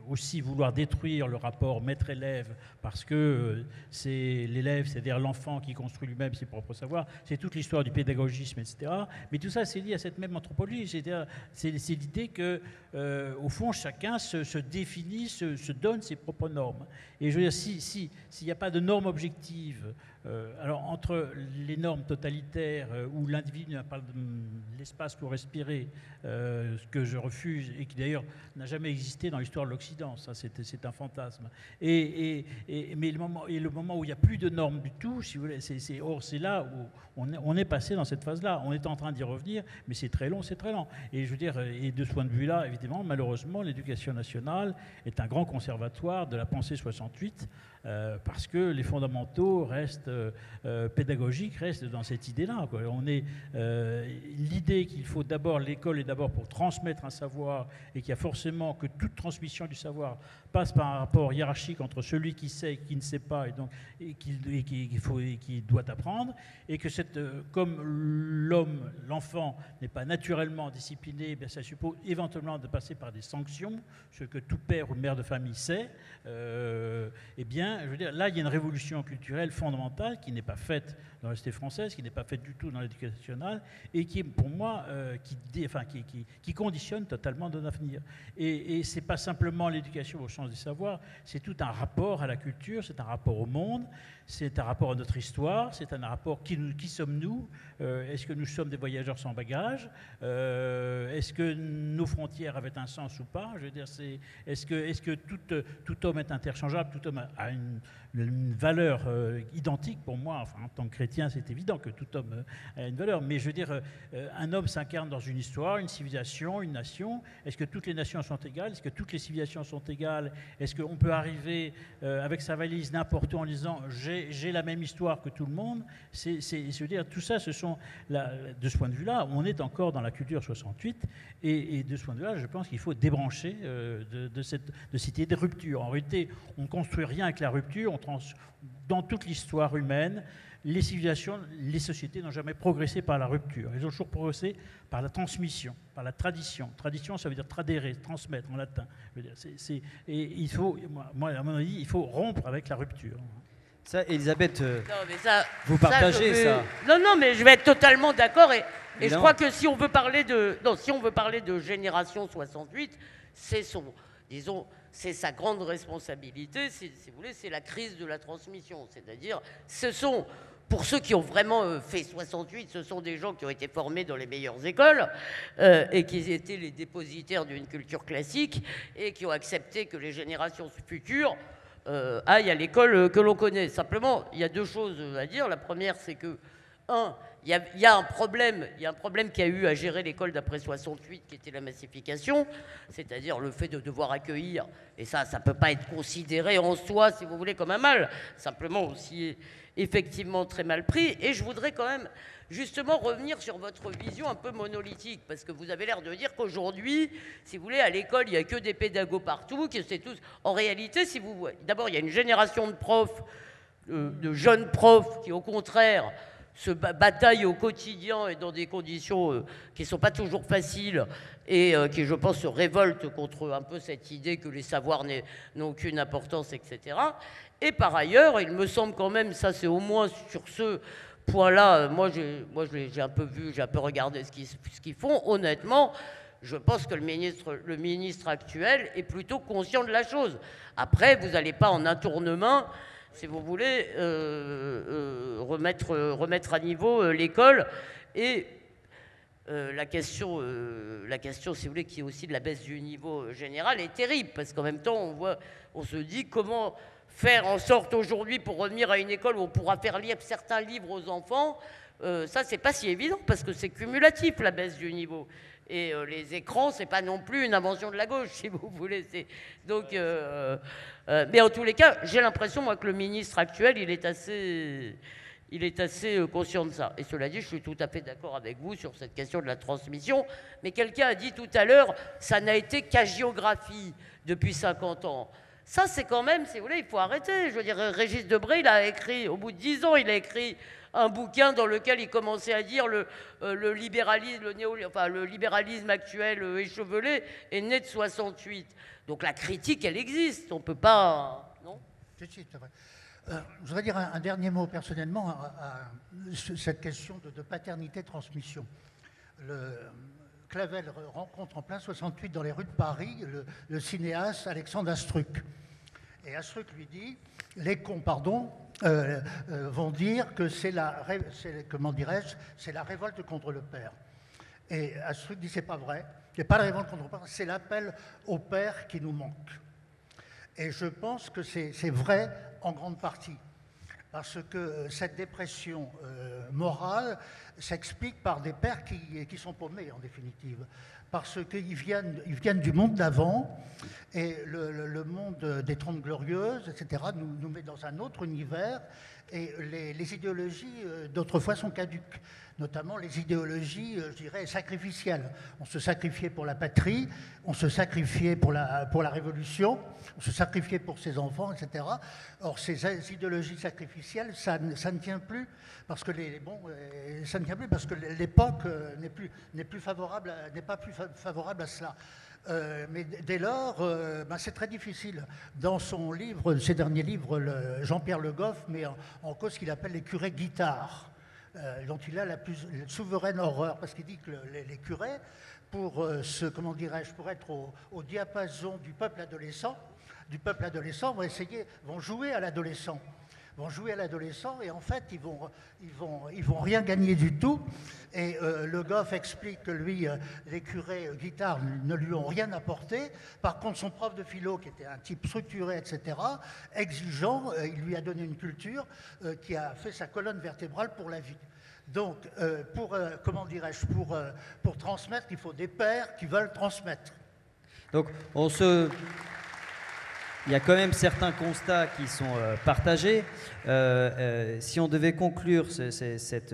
aussi vouloir détruire le rapport maître-élève parce que c'est l'élève, c'est-à-dire l'enfant qui construit lui-même ses propres savoirs. C'est toute l'histoire du pédagogisme, etc. Mais tout ça, c'est lié à cette même anthropologie. C'est l'idée que, au fond, chacun se définit, se donne ses propres normes. Et je veux dire, s'il n'y a pas de normes objectives, alors entre les normes totalitaires où l'individu n'a pas l'espace pour respirer, ce que je refuse et qui d'ailleurs n'a jamais existé dans l'histoire de l'Occident, ça c'est un fantasme. Mais le moment où il n'y a plus de normes du tout, si vous voulez, c'est là où on est passé dans cette phase-là. On est en train d'y revenir, mais c'est très long, c'est très lent. Et je veux dire, et de ce point de vue-là, évidemment, malheureusement, l'éducation nationale est un grand conservatoire de la pensée 68. Parce que les fondamentaux restent pédagogiques, restent dans cette idée-là. On est l'idée qu'il faut d'abord, l'école est d'abord pour transmettre un savoir et qu'il y a forcément que toute transmission du savoir passe par un rapport hiérarchique entre celui qui sait et qui ne sait pas et qui doit apprendre, et que comme l'enfant n'est pas naturellement discipliné, bien ça suppose éventuellement de passer par des sanctions, ce que tout père ou mère de famille sait. Eh bien, je veux dire, là, il y a une révolution culturelle fondamentale qui n'est pas faite dans la société française, qui n'est pas faite du tout dans l'éducation nationale, et qui, pour moi, qui conditionne totalement notre avenir. Et c'est pas simplement l'éducation au sens des savoirs, c'est tout un rapport à la culture, c'est un rapport au monde, c'est un rapport à notre histoire, c'est un rapport qui sommes-nous, est-ce que nous sommes des voyageurs sans bagages, est-ce que nos frontières avaient un sens ou pas, je veux dire, est-ce que tout homme est interchangeable, tout homme a une valeur identique pour moi, enfin, en tant que chrétien. chrétien, c'est évident que tout homme a une valeur. Mais je veux dire, un homme s'incarne dans une histoire, une civilisation, une nation. Est-ce que toutes les nations sont égales? Est-ce que toutes les civilisations sont égales? Est-ce qu'on peut arriver avec sa valise n'importe où en disant j'ai la même histoire que tout le monde? Je veux dire, tout ça, de ce point de vue-là, on est encore dans la culture 68. Et de ce point de vue-là, je pense qu'il faut débrancher de cette idée de rupture. En réalité, on ne construit rien avec la rupture. Dans toute l'histoire humaine, les civilisations, les sociétés n'ont jamais progressé par la rupture. Elles ont toujours progressé par la transmission, par la tradition. Tradition, ça veut dire tradere, transmettre en latin. Je veux dire, et il faut, moi, à mon avis, il faut rompre avec la rupture. Ça, Elisabeth, Non, mais ça, vous partagez ça? Non, mais je vais être totalement d'accord. Et je crois que si on veut parler de génération 68, c'est sa grande responsabilité, si vous voulez, c'est la crise de la transmission. C'est-à-dire, pour ceux qui ont vraiment fait 68, ce sont des gens qui ont été formés dans les meilleures écoles et qui étaient les dépositaires d'une culture classique et qui ont accepté que les générations futures aillent à l'école que l'on connaît. Simplement, il y a deux choses à dire. La première, c'est que, il y a un problème qu'il y a eu à gérer l'école d'après 68, qui était la massification, c'est-à-dire le fait de devoir accueillir, et ça ne peut pas être considéré en soi, si vous voulez, comme un mal, simplement aussi effectivement très mal pris. Et je voudrais quand même justement revenir sur votre vision un peu monolithique, parce que vous avez l'air de dire qu'aujourd'hui, si vous voulez, à l'école, il n'y a que des pédagogues partout, que c'est tous... En réalité, d'abord, il y a une génération de profs, de jeunes profs, qui au contraire se bataillent au quotidien et dans des conditions qui ne sont pas toujours faciles et qui, je pense, se révoltent contre un peu cette idée que les savoirs n'ont aucune importance, etc. Et par ailleurs, il me semble quand même, ça c'est au moins sur ce point-là, moi j'ai un peu vu, j'ai un peu regardé ce qu'ils font, honnêtement, je pense que le ministre actuel est plutôt conscient de la chose. Après, vous n'allez pas en un tournement, si vous voulez, remettre à niveau l'école. Et la question, si vous voulez, qui est aussi de la baisse du niveau général, est terrible, parce qu'en même temps, on se dit comment faire en sorte aujourd'hui, pour revenir à une école où on pourra faire lire certains livres aux enfants, ça, c'est pas si évident, parce que c'est cumulatif, la baisse du niveau. Et les écrans, c'est pas non plus une invention de la gauche, si vous voulez. Donc, mais en tous les cas, j'ai l'impression, moi, que le ministre actuel, il est assez conscient de ça. Et cela dit, je suis tout à fait d'accord avec vous sur cette question de la transmission. Mais quelqu'un a dit tout à l'heure, ça n'a été qu'hagiographie depuis 50 ans. Ça, c'est quand même, si vous voulez, il faut arrêter. Je veux dire, Régis Debray, il a écrit, au bout de 10 ans, il a écrit un bouquin dans lequel il commençait à dire le libéralisme actuel échevelé est né de 68. Donc la critique, elle existe. On ne peut pas... Non ? C'est vrai. Je voudrais dire un dernier mot personnellement à cette question de paternité-transmission. Clavel rencontre en plein 68 dans les rues de Paris le cinéaste Alexandre Astruc. Et Astruc lui dit, les cons, vont dire que c'est la révolte contre le père. Et Astruc dit, c'est pas vrai, c'est pas la révolte contre le père, c'est l'appel au père qui nous manque. Et je pense que c'est vrai en grande partie. Parce que cette dépression morale s'explique par des pères qui sont paumés, en définitive. Parce qu'ils viennent du monde d'avant, et le monde des Trente Glorieuses, etc., nous met dans un autre univers, et les idéologies d'autrefois sont caduques, notamment les idéologies, je dirais, sacrificielles. On se sacrifiait pour la patrie, on se sacrifiait pour la révolution, on se sacrifiait pour ses enfants, etc. Or, ces idéologies sacrificielles, ça ne tient plus, parce que ça ne tient plus parce que l'époque n'est pas plus favorable à cela. Mais dès lors, c'est très difficile. Dans ses derniers livres, Jean-Pierre Le Goff met en cause ce qu'il appelle les curés guitares, dont il a la plus souveraine horreur, parce qu'il dit que les curés, pour être au diapason du peuple adolescent, vont jouer à l'adolescent. vont jouer à l'adolescent et en fait, ils vont rien gagner du tout. Et Le Goff explique que lui, les curés guitare ne lui ont rien apporté. Par contre, son prof de philo, qui était un type structuré, etc., exigeant, il lui a donné une culture qui a fait sa colonne vertébrale pour la vie. Donc, comment dirais-je, pour transmettre, il faut des pères qui veulent transmettre. Donc, il y a quand même certains constats qui sont partagés. Si on devait conclure ce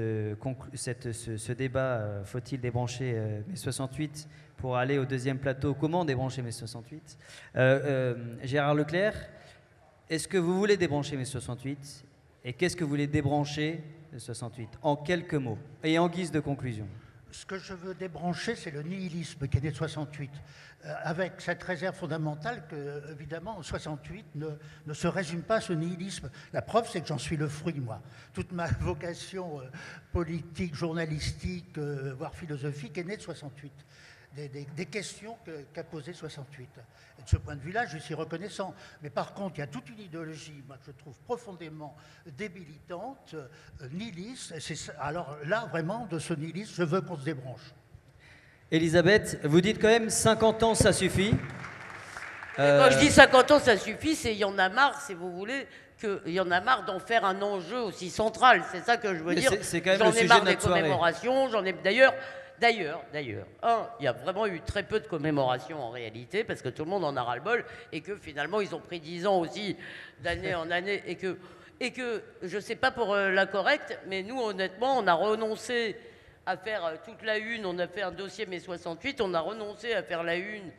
débat, faut-il débrancher mai 68 pour aller au deuxième plateau, comment débrancher mai 68 Gérard Leclerc, est-ce que vous voulez débrancher mai 68 et qu'est-ce que vous voulez débrancher mai 68 en quelques mots et en guise de conclusion? Ce que je veux débrancher, c'est le nihilisme qui est né de 68, avec cette réserve fondamentale que, évidemment, 68 ne se résume pas à ce nihilisme. La preuve, c'est que j'en suis le fruit, moi. Toute ma vocation politique, journalistique, voire philosophique, est née de 68. Des questions qu'a posées 68. Et de ce point de vue-là, je suis reconnaissant. Mais par contre, il y a toute une idéologie, moi, que je trouve profondément débilitante, nihiliste. Alors là, vraiment, de ce nihilisme, je veux qu'on se débranche. Elisabeth, vous dites quand même 50 ans, ça suffit. Quand je dis 50 ans, ça suffit, c'est il y en a marre, si vous voulez, qu'il y en a marre d'en faire un enjeu aussi central. C'est ça que je veux dire. C'est quand même j'en le ai sujet marre de des notre soirée. commémorations, j'en ai D'ailleurs, il y a vraiment eu très peu de commémorations en réalité, parce que tout le monde en a ras-le-bol, et que finalement, ils ont pris 10 ans aussi, d'année en année, et que je ne sais pas pour la correcte, mais nous, honnêtement, on a renoncé à faire toute la une, on a fait un dossier mai 68, on a renoncé à faire la une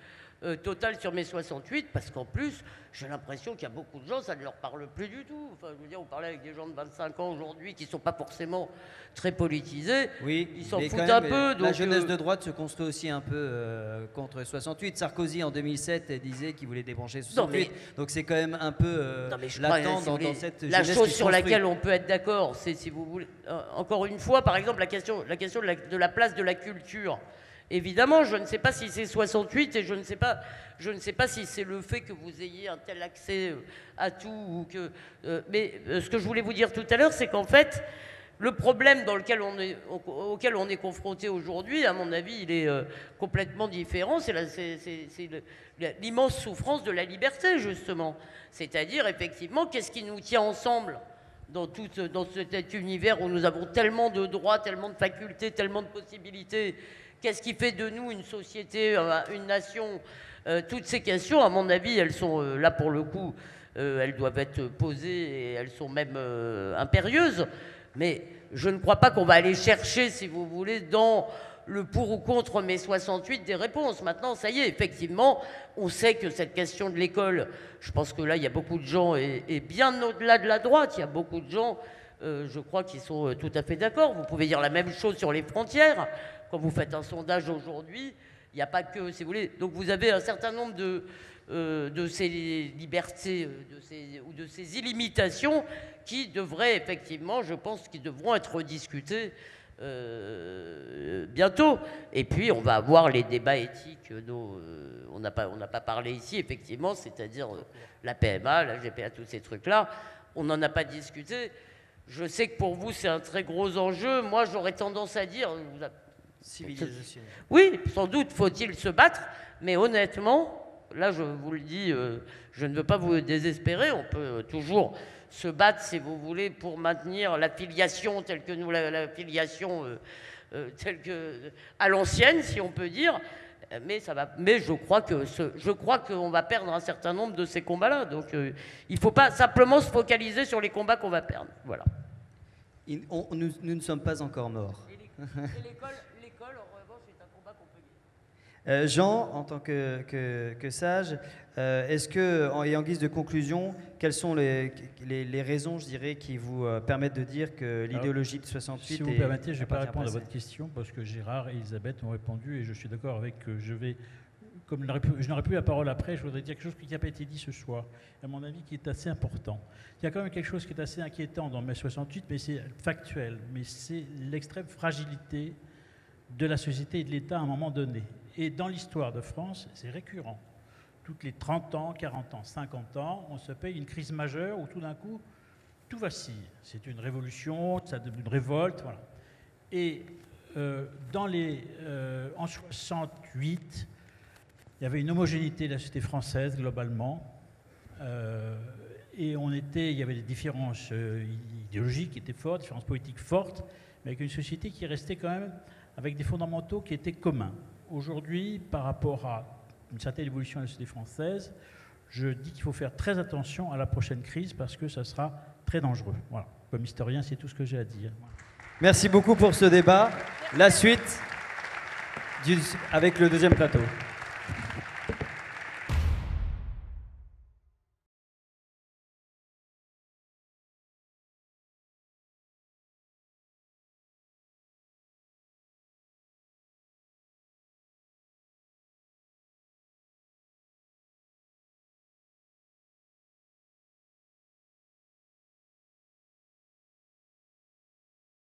totale sur mai 68, parce qu'en plus, j'ai l'impression qu'il y a beaucoup de gens, ça ne leur parle plus du tout. Enfin, je veux dire, on parlait avec des gens de 25 ans aujourd'hui qui ne sont pas forcément très politisés. Oui, ils s'en mais foutent quand un même, peu. La Donc, jeunesse de droite se construit aussi un peu contre 68. Sarkozy, en 2007, disait qu'il voulait débrancher 68. Donc c'est quand même un peu latent dans cette la jeunesse chose qui se sur construit. laquelle on peut être d'accord, c'est, si vous voulez, encore une fois, par exemple, la question de la place de la culture. Évidemment, je ne sais pas si c'est 68 et je ne sais pas si c'est le fait que vous ayez un tel accès à tout ou que. Mais ce que je voulais vous dire tout à l'heure, c'est qu'en fait, le problème auquel on est confronté aujourd'hui, à mon avis, il est complètement différent. C'est l'immense souffrance de la liberté, justement. C'est-à-dire, effectivement, qu'est-ce qui nous tient ensemble dans cet univers où nous avons tellement de droits, tellement de facultés, tellement de possibilités. Qu'est-ce qui fait de nous une société, une nation? Toutes ces questions, à mon avis, elles sont là pour le coup, elles doivent être posées et elles sont même impérieuses. Mais je ne crois pas qu'on va aller chercher, si vous voulez, dans le pour ou contre mai 68 des réponses. Maintenant, ça y est, effectivement, on sait que cette question de l'école, je pense que là, il y a beaucoup de gens, et bien au-delà de la droite, il y a beaucoup de gens, je crois, qui sont tout à fait d'accord. Vous pouvez dire la même chose sur les frontières. Quand vous faites un sondage aujourd'hui, il n'y a pas que, si vous voulez. Donc vous avez un certain nombre de ces libertés ou de ces illimitations qui devraient effectivement, je pense, qui devront être discutées bientôt. Et puis on va avoir les débats éthiques dont on n'a pas parlé ici, effectivement, c'est-à-dire la PMA, la GPA, tous ces trucs-là. On n'en a pas discuté. Je sais que pour vous, c'est un très gros enjeu. Moi, j'aurais tendance à dire... Civilisation. Oui, sans doute faut-il se battre, mais honnêtement, là je vous le dis, je ne veux pas vous désespérer, on peut toujours se battre, si vous voulez, pour maintenir la filiation telle que nous, la filiation telle que à l'ancienne, si on peut dire, mais je crois qu'on va perdre un certain nombre de ces combats-là, donc il ne faut pas simplement se focaliser sur les combats qu'on va perdre, voilà. Nous ne sommes pas encore morts. Et l'école, en revanche, c'est un combat qu'on peut gagner. Jean, en tant que sage, est-ce que, en guise de conclusion, quelles sont les raisons, je dirais, qui vous permettent de dire que l'idéologie de 68 Si vous permettez, je ne vais pas répondre à votre question parce que Gérard et Elisabeth ont répondu et je suis d'accord avec comme je n'aurai plus la parole après, je voudrais dire quelque chose qui n'a pas été dit ce soir, à mon avis, qui est assez important. Il y a quand même quelque chose qui est assez inquiétant dans mai 68, mais c'est factuel, mais c'est l'extrême fragilité de la société et de l'État à un moment donné. Et dans l'histoire de France, c'est récurrent. Toutes les 30 ans, 40 ans, 50 ans, on se paye une crise majeure où tout d'un coup, tout vacille. C'est une révolution, ça devient une révolte, voilà. Et en 68, il y avait une homogénéité de la société française globalement, et il y avait des différences idéologiques qui étaient fortes, différences politiques fortes, mais avec une société qui restait quand même avec des fondamentaux qui étaient communs. Aujourd'hui, par rapport à une certaine évolution de la société française, je dis qu'il faut faire très attention à la prochaine crise parce que ça sera très dangereux. Voilà. Comme historien, c'est tout ce que j'ai à dire. Merci beaucoup pour ce débat. La suite avec le deuxième plateau.